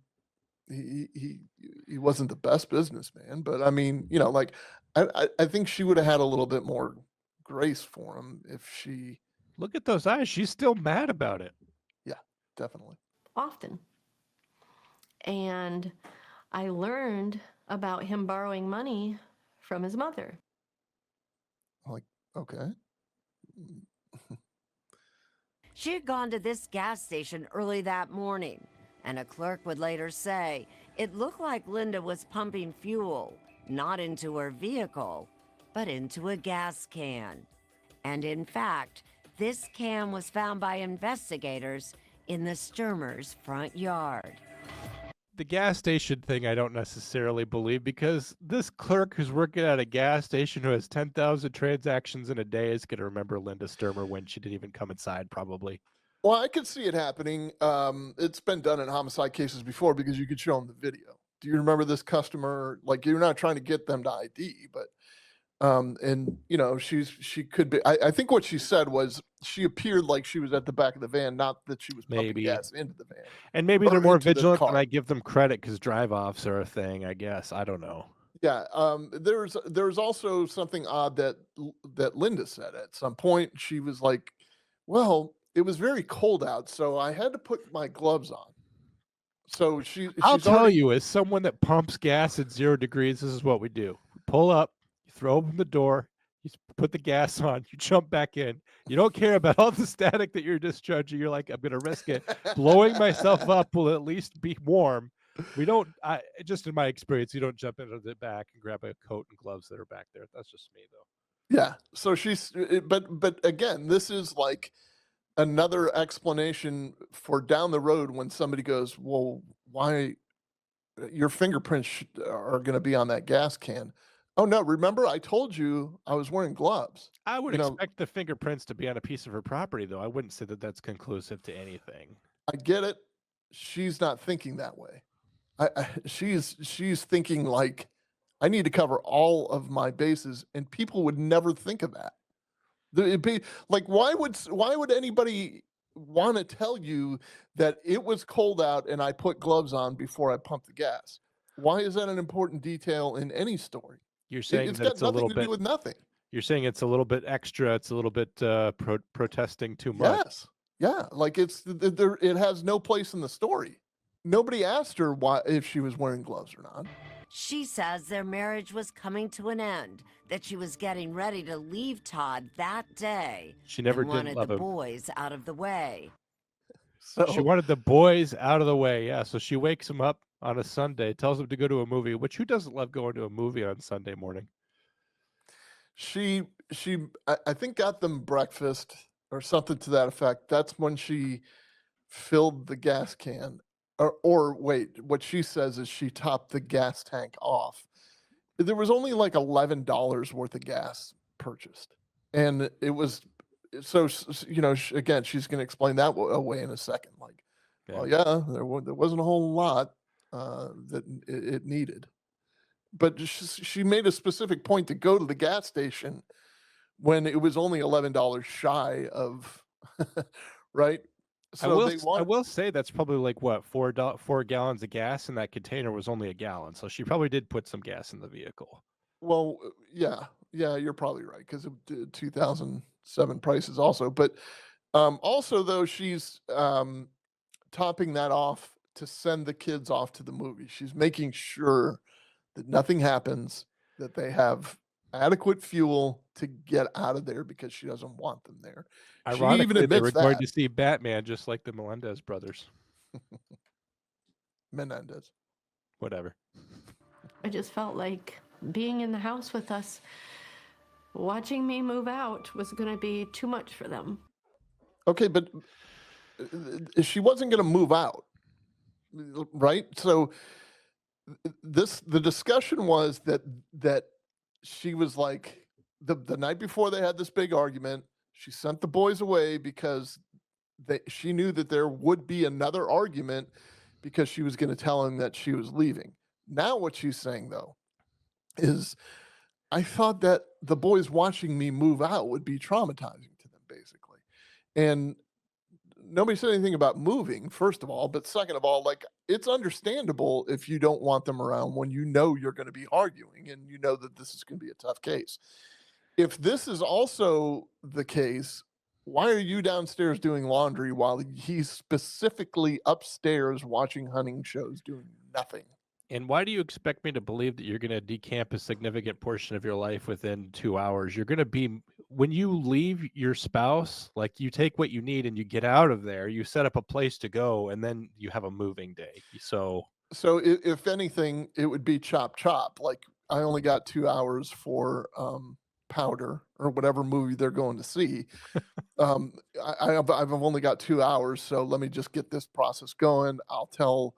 Speaker 1: the best businessman, but I mean, you know, like I think she would have had a little bit more grace for him if she.
Speaker 2: Look at those eyes. She's still mad about it.
Speaker 1: Yeah, definitely.
Speaker 8: Often. And I learned about him borrowing money from his mother.
Speaker 1: Like, okay.
Speaker 7: She had gone to this gas station early that morning, and a clerk would later say it looked like Linda was pumping fuel, not into her vehicle, but into a gas can. And in fact, this can was found by investigators in the Stermer's front yard.
Speaker 2: The gas station thing I don't necessarily believe, because this clerk who's working at a gas station who has 10,000 transactions in a day is going to remember Linda Stermer when she didn't even come inside, probably.
Speaker 1: Well, I could see it happening. It's been done in homicide cases before because you could show them the video. Do you remember this customer? Like, you're not trying to get them to ID, but And she could be. I think what she said was she appeared like she was at the back of the van, not that she was pumping
Speaker 2: Maybe.
Speaker 1: gas into the van.
Speaker 2: And maybe
Speaker 1: or
Speaker 2: they're more
Speaker 1: into the
Speaker 2: vigilant than
Speaker 1: car.
Speaker 2: I give them credit because drive-offs are a thing, I guess. I don't know.
Speaker 1: Yeah. There's also something odd that Linda said at some point. She was like, "Well, it was very cold out, so I had to put my gloves on." So
Speaker 2: I'll
Speaker 1: she's
Speaker 2: tell
Speaker 1: already.
Speaker 2: you, as someone that pumps gas at 0 degrees, this is what we do. We pull up, you throw open the door, you put the gas on, you jump back in. You don't care about all the static that you're discharging. You're like, I'm going to risk it. Blowing myself up will at least be warm. We don't, just in my experience, you don't jump into the back and grab a coat and gloves that are back there. That's just me, though.
Speaker 1: Yeah. So but again, this is like another explanation for down the road when somebody goes, "Well, why your fingerprints are going to be on that gas can?" Oh no, remember I told you I was wearing gloves.
Speaker 2: I would expect the fingerprints to be on a piece of her property, though. I wouldn't say that that's conclusive to anything.
Speaker 1: I get it. She's not thinking that way. She's thinking like, I need to cover all of my bases, and people would never think of that. It'd be like, why would anybody want to tell you that it was cold out and I put gloves on before I pumped the gas? Why is that an important detail in any story?
Speaker 2: You're saying
Speaker 1: It's
Speaker 2: that
Speaker 1: got
Speaker 2: it's a
Speaker 1: nothing
Speaker 2: little
Speaker 1: to
Speaker 2: bit
Speaker 1: do with nothing.
Speaker 2: You're saying it's a little bit extra. It's a little bit protesting too much.
Speaker 1: Yes. Yeah. Like it has no place in the story. Nobody asked her if she was wearing gloves or not.
Speaker 7: She says their marriage was coming to an end, that she was getting ready to leave Todd that day.
Speaker 2: She never
Speaker 7: and
Speaker 2: did
Speaker 7: wanted
Speaker 2: love
Speaker 7: the
Speaker 2: him.
Speaker 7: boys out of the way.
Speaker 1: So
Speaker 2: she wanted the boys out of the way. Yeah. So she wakes him up on a Sunday, tells him to go to a movie, which who doesn't love going to a movie on Sunday morning?
Speaker 1: She I think got them breakfast or something to that effect. That's when she filled the gas can. Or wait, what she says is she topped the gas tank off. There was only like $11 worth of gas purchased. And it was so again, she's going to explain that away in a second. Like, well, yeah, there wasn't a whole lot that it needed. But she made a specific point to go to the gas station when it was only $11 shy of, right? So
Speaker 2: I will say that's probably like what 4 gallons of gas in that container was only a gallon. So she probably did put some gas in the vehicle.
Speaker 1: Well, yeah, you're probably right because of 2007 prices also. But also though, she's topping that off to send the kids off to the movie. She's making sure that nothing happens, that they have adequate fuel to get out of there because she doesn't want them there.
Speaker 2: Ironically,
Speaker 1: she even
Speaker 2: they
Speaker 1: admits
Speaker 2: were
Speaker 1: that.
Speaker 2: going to see Batman, just like the Melendez brothers.
Speaker 1: Menendez.
Speaker 2: Whatever.
Speaker 8: I just felt like being in the house with us, watching me move out was going to be too much for them.
Speaker 1: Okay, but she wasn't going to move out, right? So the discussion was that she was like the night before they had this big argument, she sent the boys away because she knew that there would be another argument because she was going to tell him that she was leaving. Now what she's saying though is, I thought that the boys watching me move out would be traumatizing to them, basically. And nobody said anything about moving, first of all, but second of all, like, it's understandable if you don't want them around when you know you're going to be arguing and you know that this is going to be a tough case. If this is also the case, why are you downstairs doing laundry while he's specifically upstairs watching hunting shows doing nothing?
Speaker 2: And why do you expect me to believe that you're going to decamp a significant portion of your life within 2 hours? You're going to be, when you leave your spouse, like you take what you need and you get out of there, you set up a place to go, and then you have a moving day. So
Speaker 1: if anything, it would be chop chop. Like, I only got 2 hours for Powder or whatever movie they're going to see. I've only got 2 hours, so let me just get this process going. I'll tell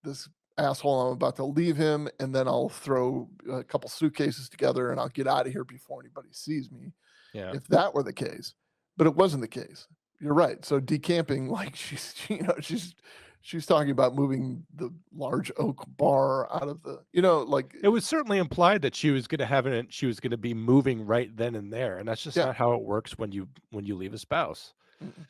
Speaker 1: this asshole I'm about to leave him, and then I'll throw a couple suitcases together and I'll get out of here before anybody sees me.
Speaker 2: Yeah.
Speaker 1: If that were the case, but it wasn't the case. You're right. So decamping, like she's She's talking about moving the large oak bar out of the, like,
Speaker 2: It was certainly implied that she was going to have it, and she was going to be moving right then and there, and that's just
Speaker 1: yeah.
Speaker 2: not how it works when you leave a spouse.
Speaker 1: Mm-mm.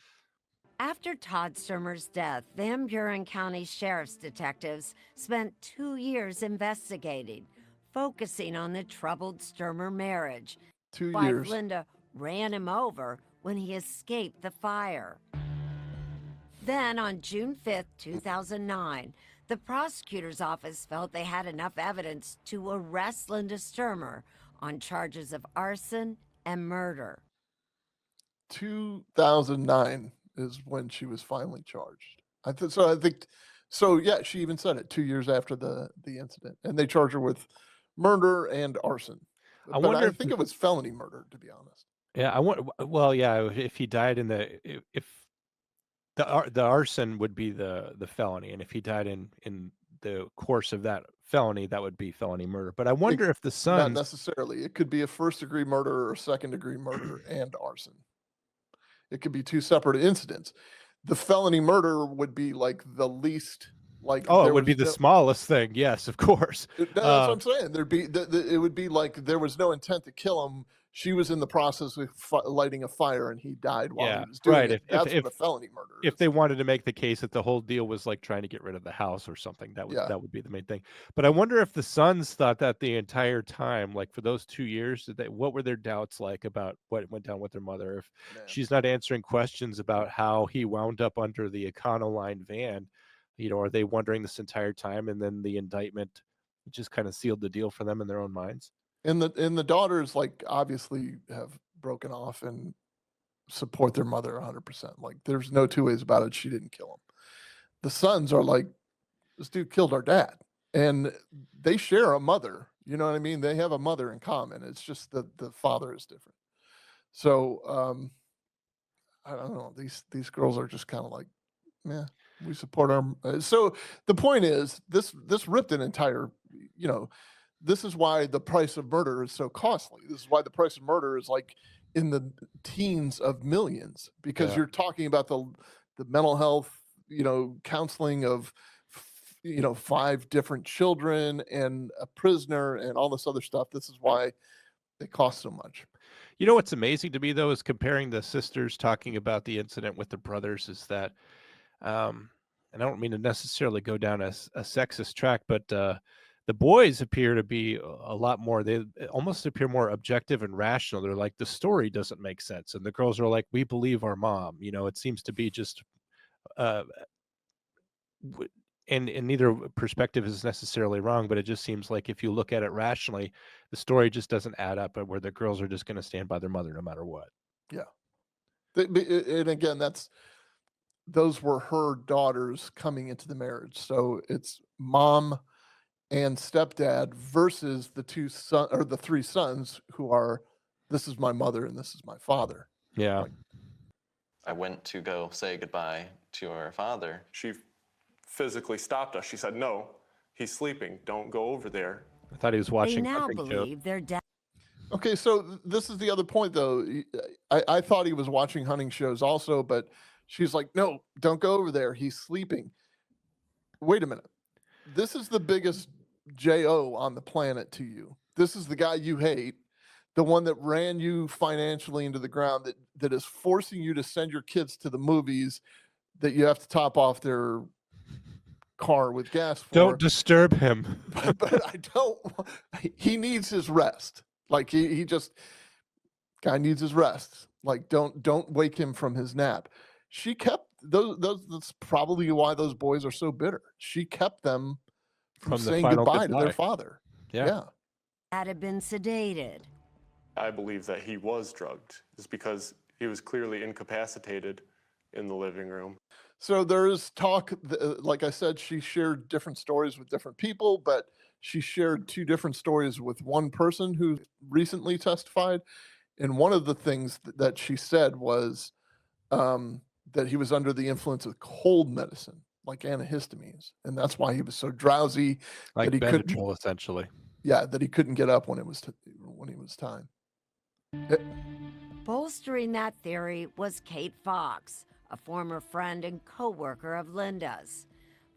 Speaker 7: After Todd Stermer's death, Van Buren County Sheriff's detectives spent 2 years investigating, focusing on the troubled Stermer marriage.
Speaker 1: 2
Speaker 7: Wife
Speaker 1: years.
Speaker 7: Linda ran him over when he escaped the fire. Then on June 5th, 2009, the prosecutor's office felt they had enough evidence to arrest Linda Stermer on charges of arson and murder.
Speaker 1: 2009 is when she was finally charged. I think so. Yeah, she even said it 2 years after the incident, and they charge her with murder and arson.
Speaker 2: I
Speaker 1: But
Speaker 2: wonder
Speaker 1: I
Speaker 2: if
Speaker 1: think it was felony murder, to be honest.
Speaker 2: Yeah, I want. Well, yeah, if he died in if the arson would be the felony, and if he died in the course of that felony, that would be felony murder. But I wonder if the
Speaker 1: Not
Speaker 2: sons.
Speaker 1: necessarily. It could be a first-degree murder or second-degree murder and arson. It could be two separate incidents. The felony murder would be like the least, like
Speaker 2: Oh, it
Speaker 1: there
Speaker 2: would be
Speaker 1: was
Speaker 2: the
Speaker 1: no,
Speaker 2: smallest thing. Yes, of course.
Speaker 1: that's what I'm saying. There'd be it would be like there was no intent to kill him. She was in the process of lighting a fire, and he died while
Speaker 2: Yeah,
Speaker 1: he was doing
Speaker 2: right.
Speaker 1: it. That's what a felony murder
Speaker 2: If
Speaker 1: is.
Speaker 2: they wanted to make the case that the whole deal was like trying to get rid of the house or something,
Speaker 1: Yeah.
Speaker 2: that would be the main thing. But I wonder if the sons thought that the entire time, like for those 2 years, what were their doubts like about what went down with their mother? If
Speaker 1: Man.
Speaker 2: she's not answering questions about how he wound up under the Econoline van, are they wondering this entire time? And then the indictment just kind of sealed the deal for them in their own minds.
Speaker 1: And the daughters, like, obviously have broken off and support their mother 100%. Like, there's no two ways about it. She didn't kill him. The sons are like, this dude killed our dad, and they share a mother. You know what I mean? They have a mother in common. It's just that the father is different. So I don't know. These girls are just kind of like, yeah, we support our. So the point is, this ripped an entire. This is why the price of murder is so costly. This is why the price of murder is like in the teens of millions, because
Speaker 2: Yeah.
Speaker 1: you're talking about the mental health, counseling of 5 different children and a prisoner and all this other stuff. This is why they cost so much.
Speaker 2: You know what's amazing to me though is comparing the sisters talking about the incident with the brothers is that, and I don't mean to necessarily go down a sexist track, but the boys appear to be a lot more. They almost appear more objective and rational. They're like, the story doesn't make sense, and the girls are like, we believe our mom. It seems to be just, and neither perspective is necessarily wrong, but it just seems like if you look at it rationally, the story just doesn't add up, and where the girls are just going to stand by their mother no matter what.
Speaker 1: Yeah. And again, those were her daughters coming into the marriage. So it's mom and stepdad versus the the 3 sons who are, this is my mother and this is my father.
Speaker 2: Yeah.
Speaker 12: I went to go say goodbye to our father.
Speaker 10: She physically stopped us. She said, "No, he's sleeping. Don't go over there."
Speaker 2: I thought he was
Speaker 7: They
Speaker 2: watching
Speaker 7: now
Speaker 2: Hunting Show.
Speaker 7: believe their dad.
Speaker 1: Okay, so this is the other point, though. I thought he was watching hunting shows also, but she's like, no, don't go over there. He's sleeping. Wait a minute. This is the biggest J.O. on the planet to you. This is the guy you hate, the one that ran you financially into the ground, that is forcing you to send your kids to the movies that you have to top off their car with gas for.
Speaker 2: Don't disturb him.
Speaker 1: but I don't. He needs his rest. Like he just guy needs his rest. Like don't wake him from his nap. She kept those. That's probably why those boys are so bitter. She kept them from
Speaker 2: the
Speaker 1: saying
Speaker 2: final
Speaker 1: goodbye to their
Speaker 2: goodbye.
Speaker 1: father.
Speaker 2: Yeah.
Speaker 7: Had been sedated.
Speaker 10: I believe that he was drugged, is because he was clearly incapacitated in the living room.
Speaker 1: So there is talk, like I said, she shared different stories with different people, but she shared 2 different stories with one person who recently testified. And one of the things that she said was that he was under the influence of cold medicine, like antihistamines. And that's why he was so drowsy.
Speaker 2: Like
Speaker 1: that he couldn't,
Speaker 2: Benadryl, essentially.
Speaker 1: yeah, that he couldn't get up when it was time.
Speaker 7: Bolstering that theory was Kate Fox, a former friend and co-worker of Linda's.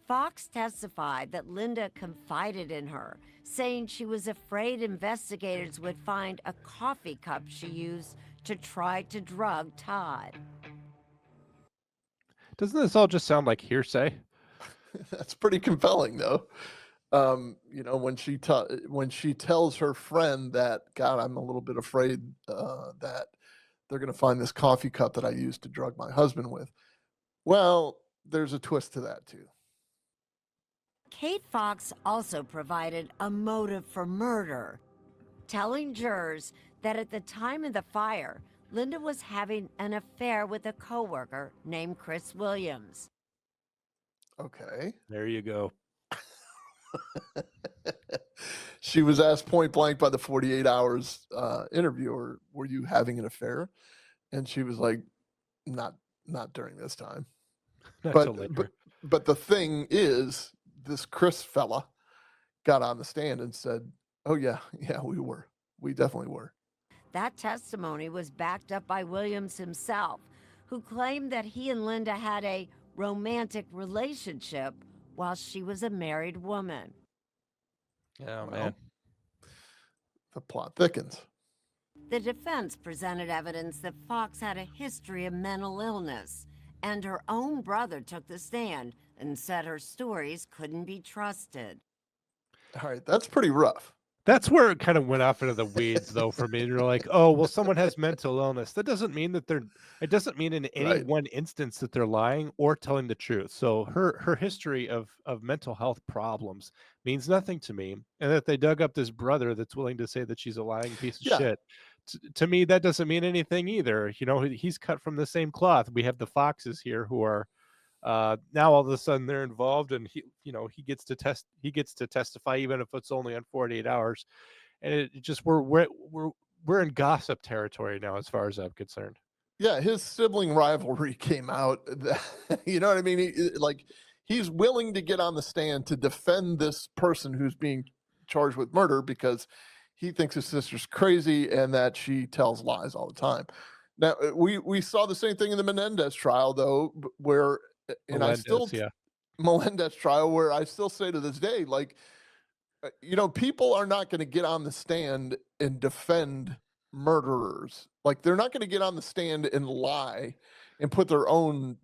Speaker 7: Fox testified that Linda confided in her, saying she was afraid investigators would find a coffee cup she used to try to drug Todd.
Speaker 2: Doesn't this all just sound like hearsay?
Speaker 1: That's pretty compelling, though. When she tells her friend that, God, I'm a little bit afraid that they're going to find this coffee cup that I used to drug my husband with. Well, there's a twist to that too.
Speaker 7: Kate Fox also provided a motive for murder, telling jurors that at the time of the fire, Linda was having an affair with a coworker named Chris Williams.
Speaker 1: Okay.
Speaker 2: There you go.
Speaker 1: She was asked point blank by the 48 Hours interviewer, were you having an affair? And she was like, not during this time.
Speaker 2: Not till later.
Speaker 1: But the thing is, this Chris fella got on the stand and said, oh yeah, we were. We definitely were.
Speaker 7: That testimony was backed up by Williams himself, who claimed that he and Linda had a romantic relationship while she was a married woman.
Speaker 2: Oh, man.
Speaker 1: The plot thickens.
Speaker 7: The defense presented evidence that Fox had a history of mental illness, and her own brother took the stand and said her stories couldn't be trusted.
Speaker 1: All right, that's pretty rough.
Speaker 2: That's where it kind of went off into the weeds, though, for me. You're like, oh, well, someone has mental illness. That doesn't mean that it doesn't mean in any one instance that they're lying or telling the truth. So her history of mental health problems means nothing to me. And that they dug up this brother that's willing to say that she's a lying piece of shit. To me, that doesn't mean anything either. He's cut from the same cloth. We have the Foxes here who are now all of a sudden they're involved, and he gets to testify, even if it's only on 48 hours. And it just we're in gossip territory now, as far as I'm concerned.
Speaker 1: Yeah, his sibling rivalry came out. You know what I mean? He's willing to get on the stand to defend this person who's being charged with murder because he thinks his sister's crazy and that she tells lies all the time. Now, we saw the same thing in the Menendez trial, though, where Melendez trial, where I still say to this day, people are not going to get on the stand and defend murderers. They're not going to get on the stand and lie and put their own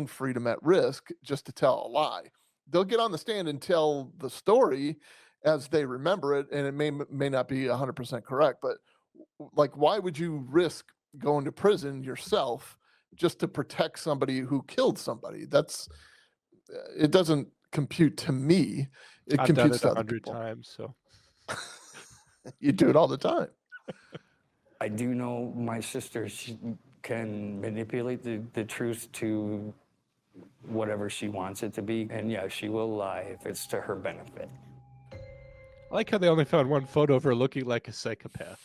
Speaker 1: freedom at risk just to tell a lie. They'll get on the stand and tell the story as they remember it, and it may not be 100% correct, but why would you risk going to prison yourself just to protect somebody who killed somebody? It doesn't compute to me.
Speaker 2: I've done it 100 times, so
Speaker 1: you do it all the time.
Speaker 13: I do know my sister, she can manipulate the truth to whatever she wants it to be, and yeah, she will lie if it's to her benefit.
Speaker 2: I like how they only found one photo of her looking like a psychopath.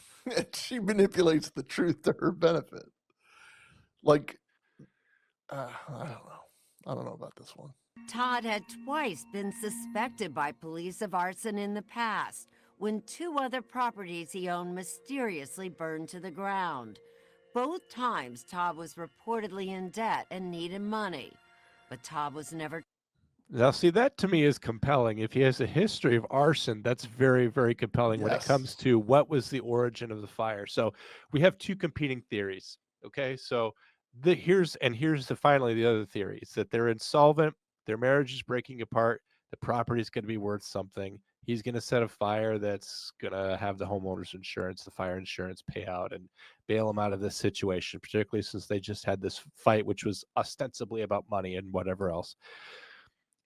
Speaker 1: She manipulates the truth to her benefit. I don't know about this one.
Speaker 7: Todd had twice been suspected by police of arson in the past, when 2 other properties he owned mysteriously burned to the ground. Both times, Todd was reportedly in debt and needed money, but Todd was never.
Speaker 2: Now, see, that to me is compelling. If he has a history of arson, that's very, very compelling when it comes to what was the origin of the fire. So we have 2 competing theories. Okay, so here's finally the other theory is that they're insolvent, their marriage is breaking apart, the property is going to be worth something. He's going to set a fire that's going to have the homeowner's insurance, the fire insurance payout, and bail him out of this situation, particularly since they just had this fight, which was ostensibly about money and whatever else.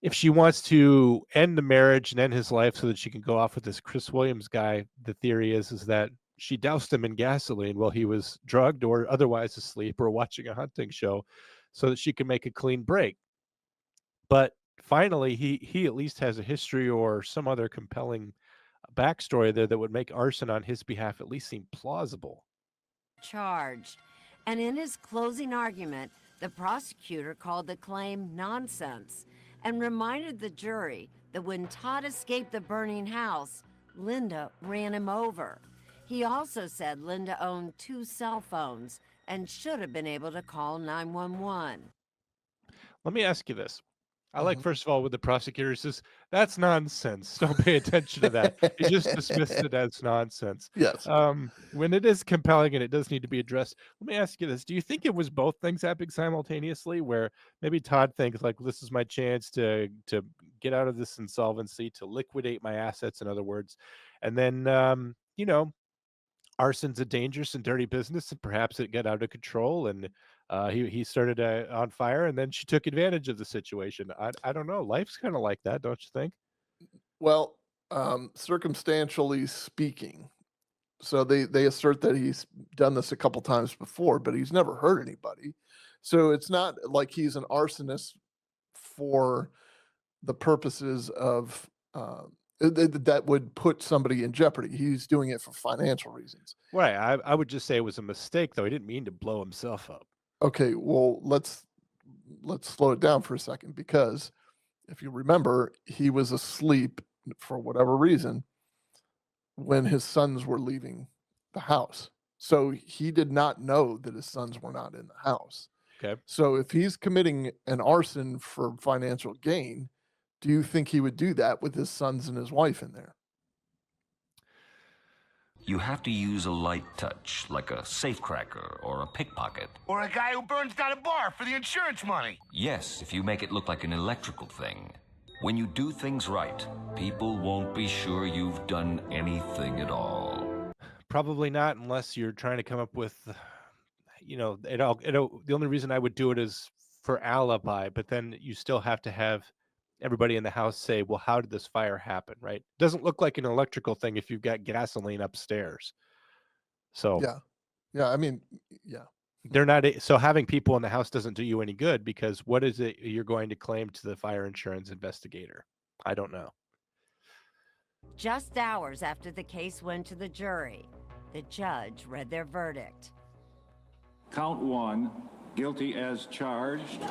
Speaker 2: If she wants to end the marriage and end his life so that she can go off with this Chris Williams guy, the theory is that she doused him in gasoline while he was drugged or otherwise asleep or watching a hunting show so that she can make a clean break. But finally, he at least has a history or some other compelling backstory there that would make arson on his behalf at least seem plausible.
Speaker 7: Charged. And in his closing argument, the prosecutor called the claim nonsense and reminded the jury that when Todd escaped the burning house, Linda ran him over. He also said Linda owned 2 cell phones and should have been able to call 911.
Speaker 2: Let me ask you this. I like, first of all, when the prosecutor says, "That's nonsense. Don't pay attention to that." He just dismissed it as nonsense.
Speaker 1: Yes.
Speaker 2: When it is compelling and it does need to be addressed, let me ask you this. Do you think it was both things happening simultaneously, where maybe Todd thinks, like, this is my chance to get out of this insolvency, to liquidate my assets, in other words, and then, arson's a dangerous and dirty business, and perhaps it got out of control, and he started on fire, and then she took advantage of the situation. I don't know. Life's kind of like that, don't you think?
Speaker 1: Well, circumstantially speaking, so they assert that he's done this a couple times before, but he's never hurt anybody. So it's not like he's an arsonist for the purposes of that would put somebody in jeopardy. He's doing it for financial reasons.
Speaker 2: Right. I would just say it was a mistake, though. He didn't mean to blow himself up.
Speaker 1: Okay, well, let's slow it down for a second, because if you remember, he was asleep for whatever reason when his sons were leaving the house. So he did not know that his sons were not in the house.
Speaker 2: Okay.
Speaker 1: So if he's committing an arson for financial gain, do you think he would do that with his sons and his wife in there?
Speaker 14: You have to use a light touch, like a safecracker or a pickpocket.
Speaker 15: Or a guy who burns down a bar for the insurance money.
Speaker 14: Yes, if you make it look like an electrical thing. When you do things right, people won't be sure you've done anything at all.
Speaker 2: Probably not, unless you're trying to come up with, the only reason I would do it is for alibi, but then you still have to have everybody in the house say, well, how did this fire happen, right? Doesn't look like an electrical thing if you've got gasoline upstairs. So
Speaker 1: Yeah, I mean, yeah.
Speaker 2: they're not, so having people in the house doesn't do you any good, because what is it you're going to claim to the fire insurance investigator? I don't know.
Speaker 7: Just hours after the case went to the jury, the judge read their verdict.
Speaker 16: Count 1, guilty as charged.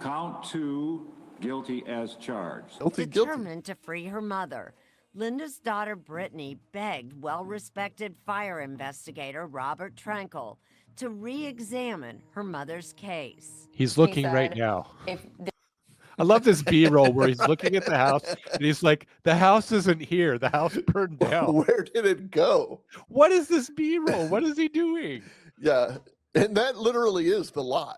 Speaker 16: Count 2, guilty as charged.
Speaker 7: Determined to free her mother, Linda's daughter Brittany begged well-respected fire investigator Robert Trankel to re-examine her mother's case.
Speaker 2: He's looking right now. I love this B-roll where he's looking at the house and he's like, the house isn't here. The house burned down.
Speaker 1: Where did it go?
Speaker 2: What is this B-roll? What is he doing?
Speaker 1: Yeah, and that literally is the lot.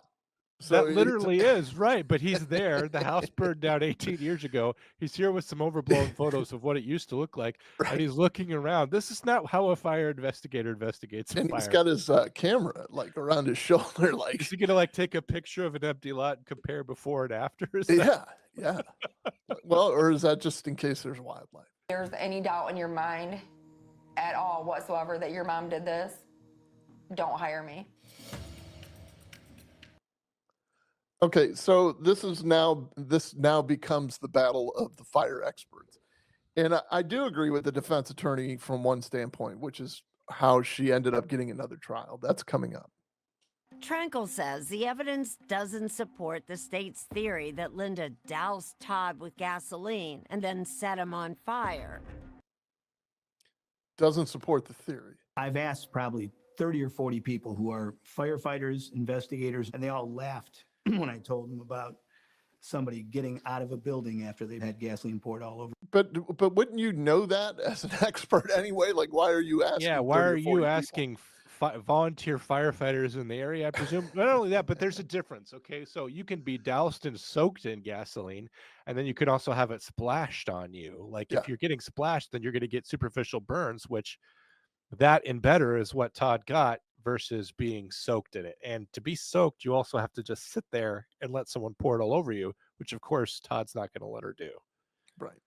Speaker 1: So
Speaker 2: that literally is, right. But he's there. The house burned down 18 years ago. He's here with some overblown photos of what it used to look like. Right. And he's looking around. This is not how a fire investigator investigates a
Speaker 1: and
Speaker 2: fire.
Speaker 1: He's got his camera like around his shoulder. Like,
Speaker 2: is he going to like take a picture of an empty lot and compare before and after?
Speaker 1: Yeah. Well, or is that just in case there's wildlife?
Speaker 17: There's any doubt in your mind at all whatsoever that your mom did this, don't hire me.
Speaker 1: Okay, so this now becomes the battle of the fire experts. And I do agree with the defense attorney from one standpoint, which is how she ended up getting another trial. That's coming up.
Speaker 7: Trankel says the evidence doesn't support the state's theory that Linda doused Todd with gasoline and then set him on fire.
Speaker 1: Doesn't support the theory.
Speaker 18: I've asked probably 30 or 40 people who are firefighters, investigators, and they all laughed when I told them about somebody getting out of a building after they've had gasoline poured all over.
Speaker 1: But wouldn't you know that as an expert anyway? Like, why are you asking?
Speaker 2: Yeah, why are you asking volunteer firefighters in the area? I presume not only that, but there's a difference. Okay, so you can be doused and soaked in gasoline, and then you can also have it splashed on you. Like if you're getting splashed, then you're going to get superficial burns, which that and better is what Todd got versus being soaked in it. And to be soaked, you also have to just sit there and let someone pour it all over you, which of course Todd's not going to let her do.
Speaker 1: Right.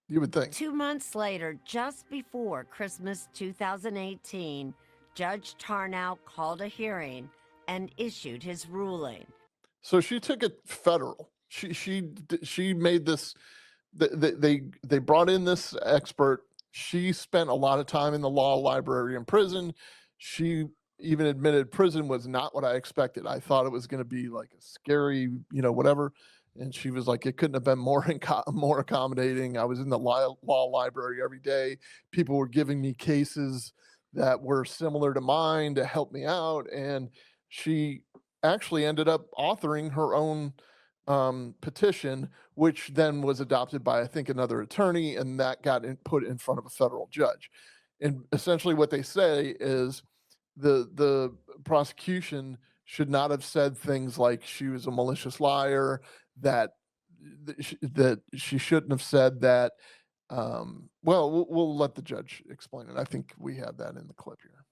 Speaker 1: You would think.
Speaker 7: 2 months later, just before Christmas 2018, Judge Tarnow called a hearing and issued his ruling.
Speaker 1: So she took it federal. She made this. They brought in this expert. She spent a lot of time in the law library in prison. She even admitted prison was not what I expected. I thought it was going to be like a scary, whatever. And she was like, it couldn't have been more accommodating. I was in the law library every day. People were giving me cases that were similar to mine to help me out. And she actually ended up authoring her own petition, which then was adopted by, I think, another attorney, and that got put in front of a federal judge. And essentially what they say is the prosecution should not have said things like she was a malicious liar, that that she shouldn't have said that. Well, we'll let the judge explain it. I think we have that in the clip here.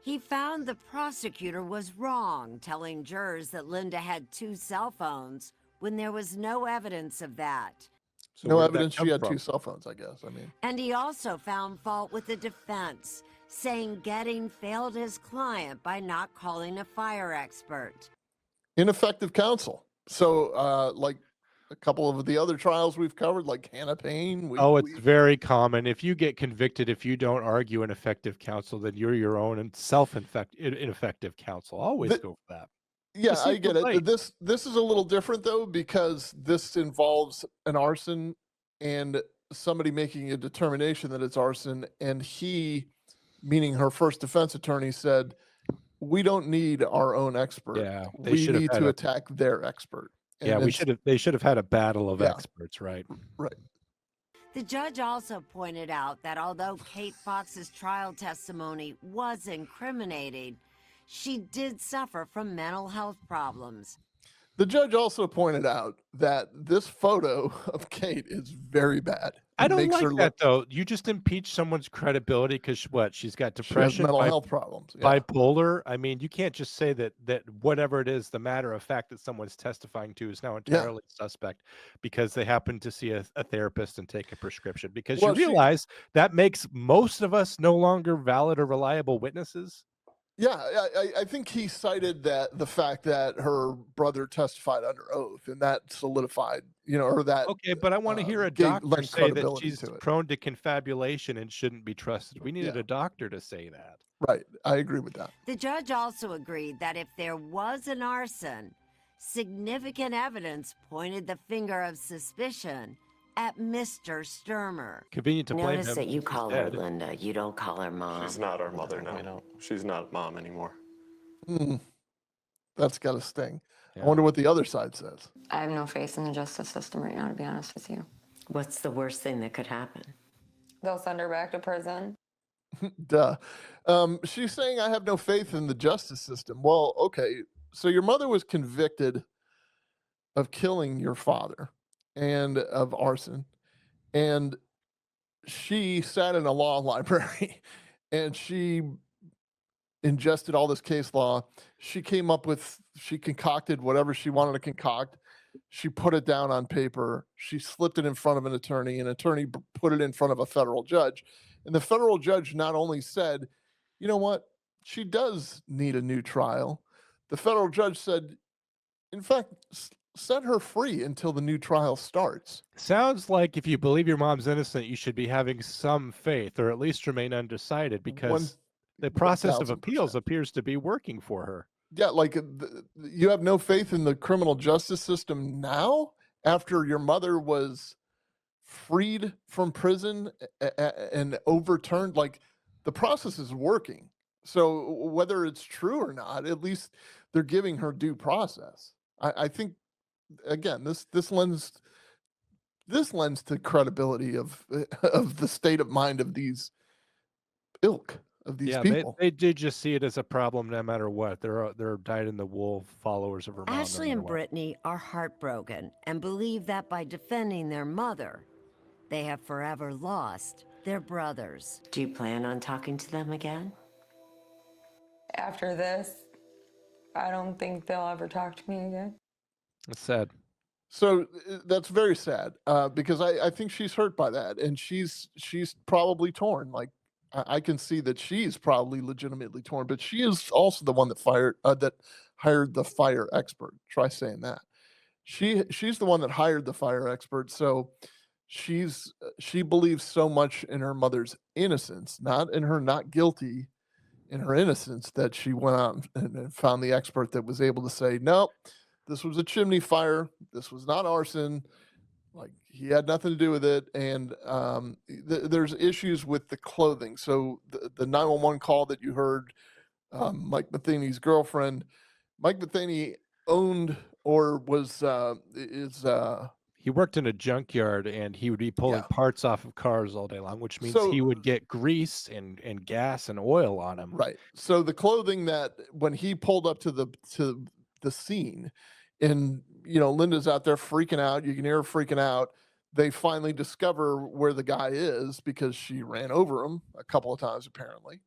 Speaker 7: He found the prosecutor was wrong, telling jurors that Linda had 2 cell phones when there was no evidence of that.
Speaker 2: So
Speaker 1: No
Speaker 2: where did that
Speaker 1: evidence she
Speaker 2: come
Speaker 1: had
Speaker 2: from?
Speaker 1: 2 cell phones, I guess. I mean,
Speaker 7: And he also found fault with the defense, saying Getting failed his client by not calling a fire expert.
Speaker 1: ineffective counsel. So, like a couple of the other trials we've covered, like Hannah Payne,
Speaker 2: Oh, it's very common. If you get convicted, if you don't argue ineffective counsel, then you're your own and ineffective counsel. Always
Speaker 1: The-
Speaker 2: go for that.
Speaker 1: yeah,
Speaker 2: Just
Speaker 1: I
Speaker 2: say
Speaker 1: get
Speaker 2: you're
Speaker 1: it.
Speaker 2: right.
Speaker 1: This is a little different though, because this involves an arson and somebody making a determination that it's arson, and he, meaning her first defense attorney, said, "We don't need our own expert.
Speaker 2: Yeah, they
Speaker 1: We
Speaker 2: should have
Speaker 1: need
Speaker 2: had
Speaker 1: to
Speaker 2: a
Speaker 1: attack their expert."
Speaker 2: yeah.
Speaker 1: And
Speaker 2: We
Speaker 1: it's
Speaker 2: should have. They should have had a battle of
Speaker 1: yeah,
Speaker 2: experts, right?
Speaker 1: right.
Speaker 7: The judge also pointed out that although Kate Fox's trial testimony was incriminating, she did suffer from mental health problems.
Speaker 1: The judge also pointed out that this photo of Kate is very bad.
Speaker 2: I
Speaker 1: It
Speaker 2: don't
Speaker 1: makes
Speaker 2: like
Speaker 1: her
Speaker 2: that
Speaker 1: look
Speaker 2: though. You just impeach someone's credibility because what? She's got
Speaker 1: she has
Speaker 2: depression,
Speaker 1: mental health problems. Yeah.
Speaker 2: bipolar. I mean, you can't just say that whatever it is, the matter of fact that someone's testifying to is now
Speaker 1: Yeah.
Speaker 2: entirely suspect because they happen to see a therapist and take a prescription. Because you
Speaker 1: Well, she
Speaker 2: realize that makes most of us no longer valid or reliable witnesses.
Speaker 1: yeah, I think he cited that the fact that her brother testified under oath, and that solidified, or that
Speaker 2: Okay, but I want to hear a
Speaker 1: gave
Speaker 2: doctor
Speaker 1: lent
Speaker 2: say that
Speaker 1: credibility
Speaker 2: she's
Speaker 1: to it.
Speaker 2: prone to confabulation and shouldn't be trusted. We needed
Speaker 1: Yeah,
Speaker 2: a doctor to say that.
Speaker 1: right. I agree with that.
Speaker 7: The judge also agreed that if there was an arson, significant evidence pointed the finger of suspicion at Mr. Stermer.
Speaker 2: Convenient to blame
Speaker 11: Notice
Speaker 2: him.
Speaker 11: that you
Speaker 2: She's
Speaker 11: call her
Speaker 2: dead.
Speaker 11: Linda. You don't call her mom.
Speaker 10: She's not our mother now. She's not mom anymore.
Speaker 1: That's got to sting.
Speaker 2: Yeah.
Speaker 1: I wonder what the other side says.
Speaker 17: I have no faith in the justice system right now, to be honest with you.
Speaker 11: What's the worst thing that could happen?
Speaker 17: They'll send her back to prison.
Speaker 1: Duh. She's saying I have no faith in the justice system. Well, okay. So your mother was convicted of killing your father and of arson, and she sat in a law library and she ingested all this case law. She concocted whatever she wanted to concoct. She put it down on paper. She slipped it in front of an attorney. An attorney put it in front of a federal judge. And the federal judge not only said, you know what, she does need a new trial. The federal judge said, in fact, set her free until the new trial starts.
Speaker 2: Sounds like if you believe your mom's innocent, you should be having some faith, or at least remain undecided, because the process of
Speaker 1: 1000%.
Speaker 2: appeals appears to be working for her.
Speaker 1: Yeah, like you have no faith in the criminal justice system now after your mother was freed from prison and overturned. Like, the process is working. So whether it's true or not, at least they're giving her due process. I think, again, this lends to credibility of the state of mind of these
Speaker 2: Yeah,
Speaker 1: people.
Speaker 2: they did just see it as a problem no matter what. They're dyed-in-the-wool followers of her mom. no
Speaker 7: Ashley
Speaker 2: matter
Speaker 7: and
Speaker 2: what.
Speaker 7: Brittany are heartbroken and believe that by defending their mother, they have forever lost their brothers.
Speaker 11: Do you plan on talking to them again?
Speaker 17: After this, I don't think they'll ever talk to me again.
Speaker 2: It's sad.
Speaker 1: So that's very sad, because I think she's hurt by that, and she's probably torn. Like, I can see that she's probably legitimately torn, but she is also the one that hired the fire expert. Try saying that. She's the one that hired the fire expert, so she believes so much in her mother's innocence, not in her not guilty, in her innocence, that she went out and found the expert that was able to say, no, this was a chimney fire. This was not arson. Like, he had nothing to do with it. And there's issues with the clothing. So the 911 call that you heard, Mike Matheny's girlfriend, Mike Matheny owned or was
Speaker 2: he worked in a junkyard, and he would be pulling parts off of cars all day long, which means he would get grease and gas and oil on him.
Speaker 1: Right. So the clothing that when he pulled up to the scene, and Linda's out there freaking out, you can hear her freaking out. They finally discover where the guy is because she ran over him a couple of times apparently.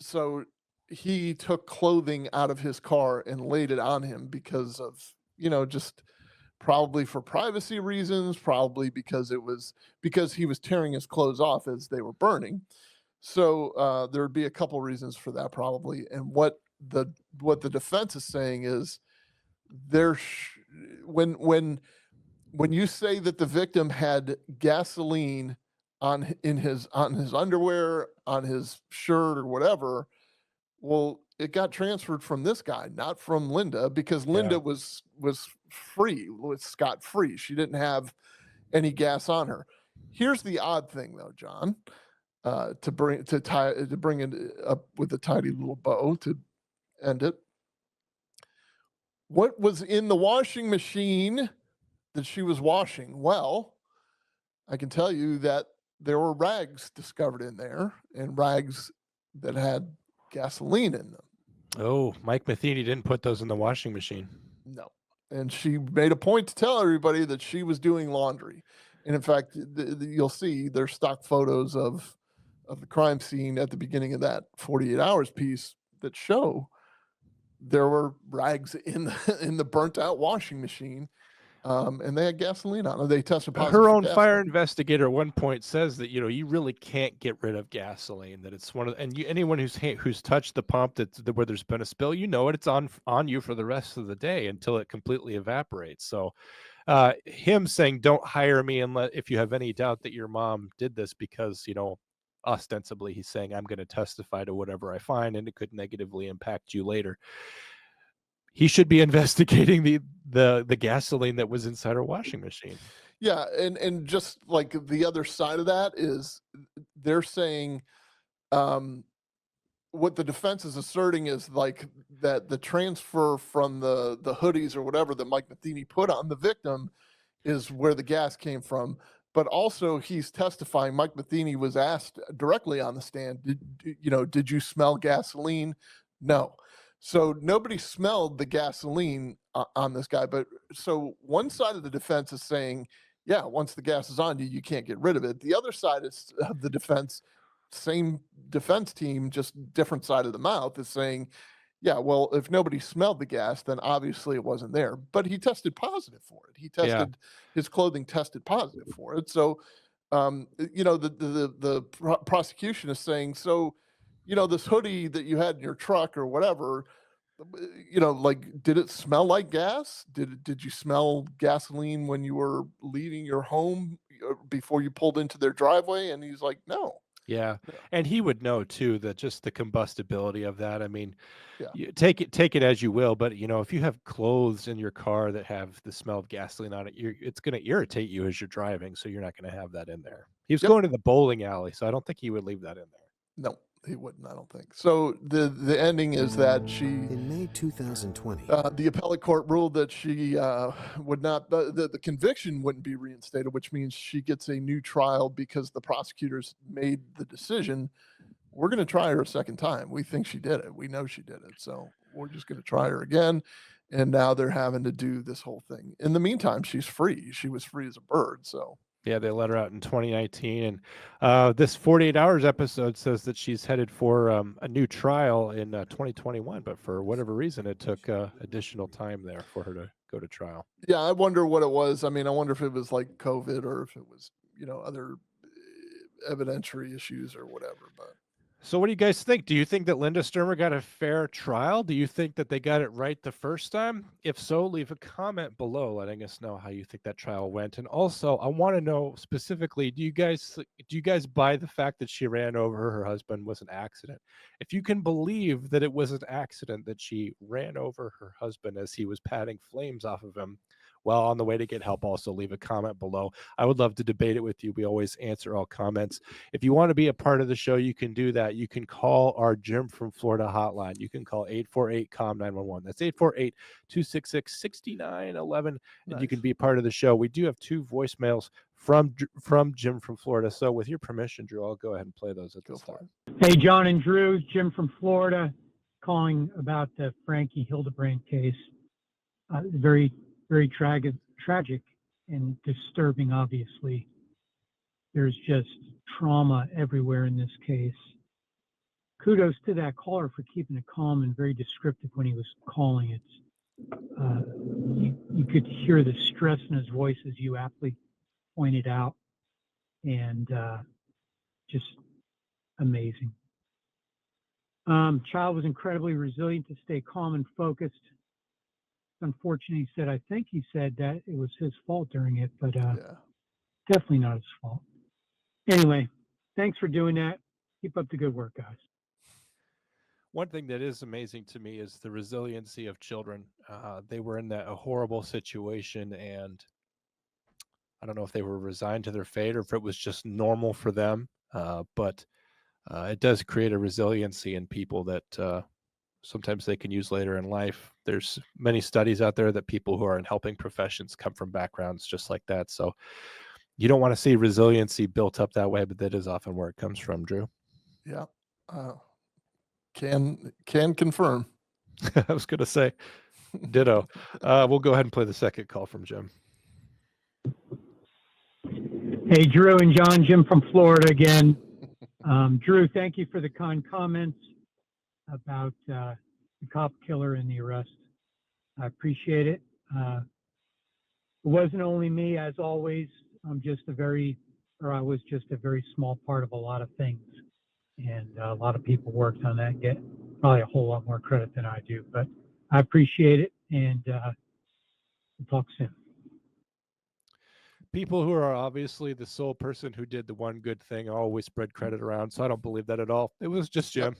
Speaker 1: So he took clothing out of his car and laid it on him because of just probably for privacy reasons, probably because he was tearing his clothes off as they were burning. So there would be a couple reasons for that probably. And what the defense is saying is when you say that the victim had gasoline on his underwear, on his shirt or whatever, well, it got transferred from this guy, not from Linda, because Linda was free, was scot-free. She didn't have any gas on her. Here's the odd thing though, John, to bring it up with a tidy little bow to end it. What was in the washing machine that she was washing? Well, I can tell you that there were rags discovered in there, and rags that had gasoline in them.
Speaker 2: Oh, Mike Matheny didn't put those in the washing machine.
Speaker 1: No. And she made a point to tell everybody that she was doing laundry. And in fact, you'll see there's stock photos of the crime scene at the beginning of that 48 Hours piece that show there were rags in the burnt out washing machine. And they had gasoline on them. They tested positive.
Speaker 2: Her
Speaker 1: for
Speaker 2: own fire
Speaker 1: gasoline.
Speaker 2: investigator at one point says that you really can't get rid of gasoline. That it's one of anyone who's touched the pump where there's been a spill, it's on you for the rest of the day until it completely evaporates. So, him saying don't hire me if you have any doubt that your mom did this because ostensibly he's saying I'm going to testify to whatever I find and it could negatively impact you later. He should be investigating the gasoline that was inside her washing machine.
Speaker 1: Yeah, and just like the other side of that is they're saying what the defense is asserting is like that the transfer from the hoodies or whatever that Mike Matheny put on the victim is where the gas came from. But also he's testifying. Mike Matheny was asked directly on the stand, did you smell gasoline? No. So nobody smelled the gasoline on this guy. But so one side of the defense is saying, yeah, once the gas is on you, you can't get rid of it. The other side of the defense, same defense team, just different side of the mouth, is saying, yeah, well, if nobody smelled the gas, then obviously it wasn't there. But he tested positive for it. He tested his clothing tested positive for it. So, the prosecution is saying, so, this hoodie that you had in your truck or whatever, did it smell like gas? Did you smell gasoline when you were leaving your home before you pulled into their driveway? And he's like, no.
Speaker 2: Yeah. And he would know too that just the combustibility of that. I mean,
Speaker 1: Yeah.
Speaker 2: you take it as you will, but if you have clothes in your car that have the smell of gasoline on it, it's going to irritate you as you're driving, so you're not going to have that in there. He was going to the bowling alley, so I don't think he would leave that in there.
Speaker 1: No, he wouldn't, I don't think. So the ending is that she,
Speaker 19: in May 2020,
Speaker 1: the appellate court ruled that she would not, the conviction wouldn't be reinstated, which means she gets a new trial because the prosecutors made the decision, we're going to try her a second time. We think she did it. We know she did it. So we're just going to try her again. And now they're having to do this whole thing. In the meantime, she's free. She was free as a bird. So
Speaker 2: yeah, they let her out in 2019. And this 48 Hours episode says that she's headed for a new trial in 2021. But for whatever reason, it took additional time there for her to go to trial.
Speaker 1: Yeah, I wonder what it was. I mean, I wonder if it was like COVID or if it was, other evidentiary issues or whatever. But
Speaker 2: so what do you guys think? Do you think that Linda Stermer got a fair trial? Do you think that they got it right the first time? If so, leave a comment below letting us know how you think that trial went. And also, I want to know specifically, do you guys buy the fact that she ran over her husband was an accident? If you can believe that it was an accident that she ran over her husband as he was patting flames off of him, well on the way to get help, also leave a comment below. I would love to debate it with you. We always answer all comments. If you want to be a part of the show, you can do that. You can call our Jim from Florida hotline. You can call 848-COMM-911. That's 848-266-6911. And you can be part of the show. We do have 2 voicemails from Jim from Florida. So with your permission, Drew, I'll go ahead and play those at the start.
Speaker 20: Hey, John and Drew, Jim from Florida, calling about the Frankie Hildebrand case. Very, very tragic and disturbing, obviously. There's just trauma everywhere in this case. Kudos to that caller for keeping it calm and very descriptive when he was calling it. You could hear the stress in his voice, as you aptly pointed out, and just amazing. Child was incredibly resilient to stay calm and focused. Unfortunately, I think he said that it was his fault during it, but definitely not his fault. Anyway, thanks for doing that. Keep up the good work, guys.
Speaker 2: One thing that is amazing to me is the resiliency of children. They were in that horrible situation, and I don't know if they were resigned to their fate or if it was just normal for them, but it does create a resiliency in people that sometimes they can use later in life. There's many studies out there that people who are in helping professions come from backgrounds just like that. So you don't want to see resiliency built up that way, but that is often where it comes from, Drew.
Speaker 1: Yeah. Can confirm.
Speaker 2: I was going to say ditto. We'll go ahead and play the second call from Jim.
Speaker 20: Hey, Drew and John, Jim from Florida again. Drew, thank you for the kind comments about the cop killer and the arrest. I appreciate it. It wasn't only me, as always. I was just a very small part of a lot of things. And a lot of people worked on that, get probably a whole lot more credit than I do. But I appreciate it, and we'll talk soon.
Speaker 2: People who are obviously the sole person who did the one good thing always spread credit around, so I don't believe that at all. It was just Jim.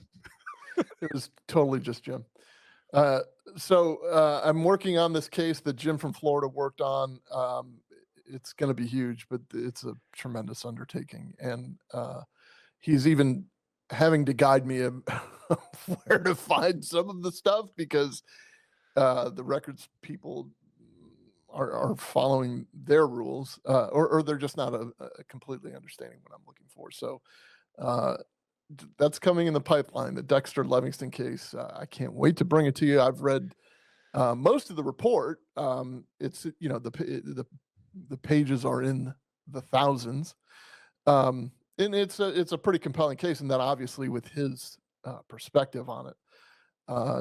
Speaker 1: It was totally just Jim. So I'm working on this case that Jim from Florida worked on. It's going to be huge, but it's a tremendous undertaking. And he's even having to guide me where to find some of the stuff, because the records people are following their rules, or they're just not completely understanding what I'm looking for. So that's coming in the pipeline, the Dexter Livingston case. I can't wait to bring it to you. I've read most of the report. It's, the pages are in the thousands. And it's a pretty compelling case, and that obviously with his perspective on it.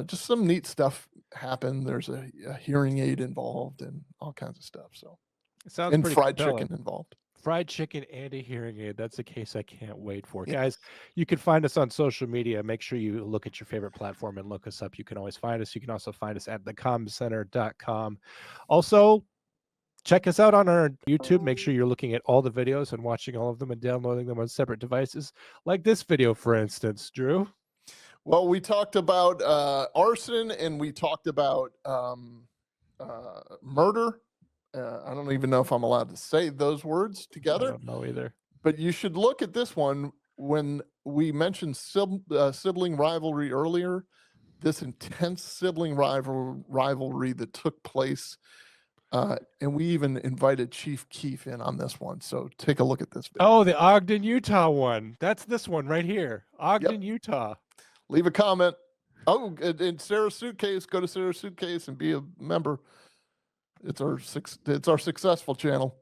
Speaker 1: Just some neat stuff happened. There's a hearing aid involved and all kinds of stuff. So,
Speaker 2: it sounds
Speaker 1: and
Speaker 2: pretty
Speaker 1: fried
Speaker 2: compelling.
Speaker 1: chicken involved.
Speaker 2: Fried chicken and a hearing aid. That's a case I can't wait for. Yes. Guys, you can find us on social media. Make sure you look at your favorite platform and look us up. You can always find us. You can also find us at thecommcenter.com. Also, check us out on our YouTube. Make sure you're looking at all the videos and watching all of them and downloading them on separate devices, like this video, for instance, Drew.
Speaker 1: Well, we talked about arson, and we talked about murder. I don't even know if I'm allowed to say those words together.
Speaker 2: I don't know either.
Speaker 1: But you should look at this one. When we mentioned sibling rivalry earlier, this intense sibling rivalry that took place, and we even invited Chief Keefe in on this one. So take a look at this video.
Speaker 2: Oh, the Ogden, Utah one. That's this one right here. Ogden, Utah.
Speaker 1: Leave a comment. Oh, in Sarah's Suitcase, go to Sarah's Suitcase and be a member. It's our successful channel.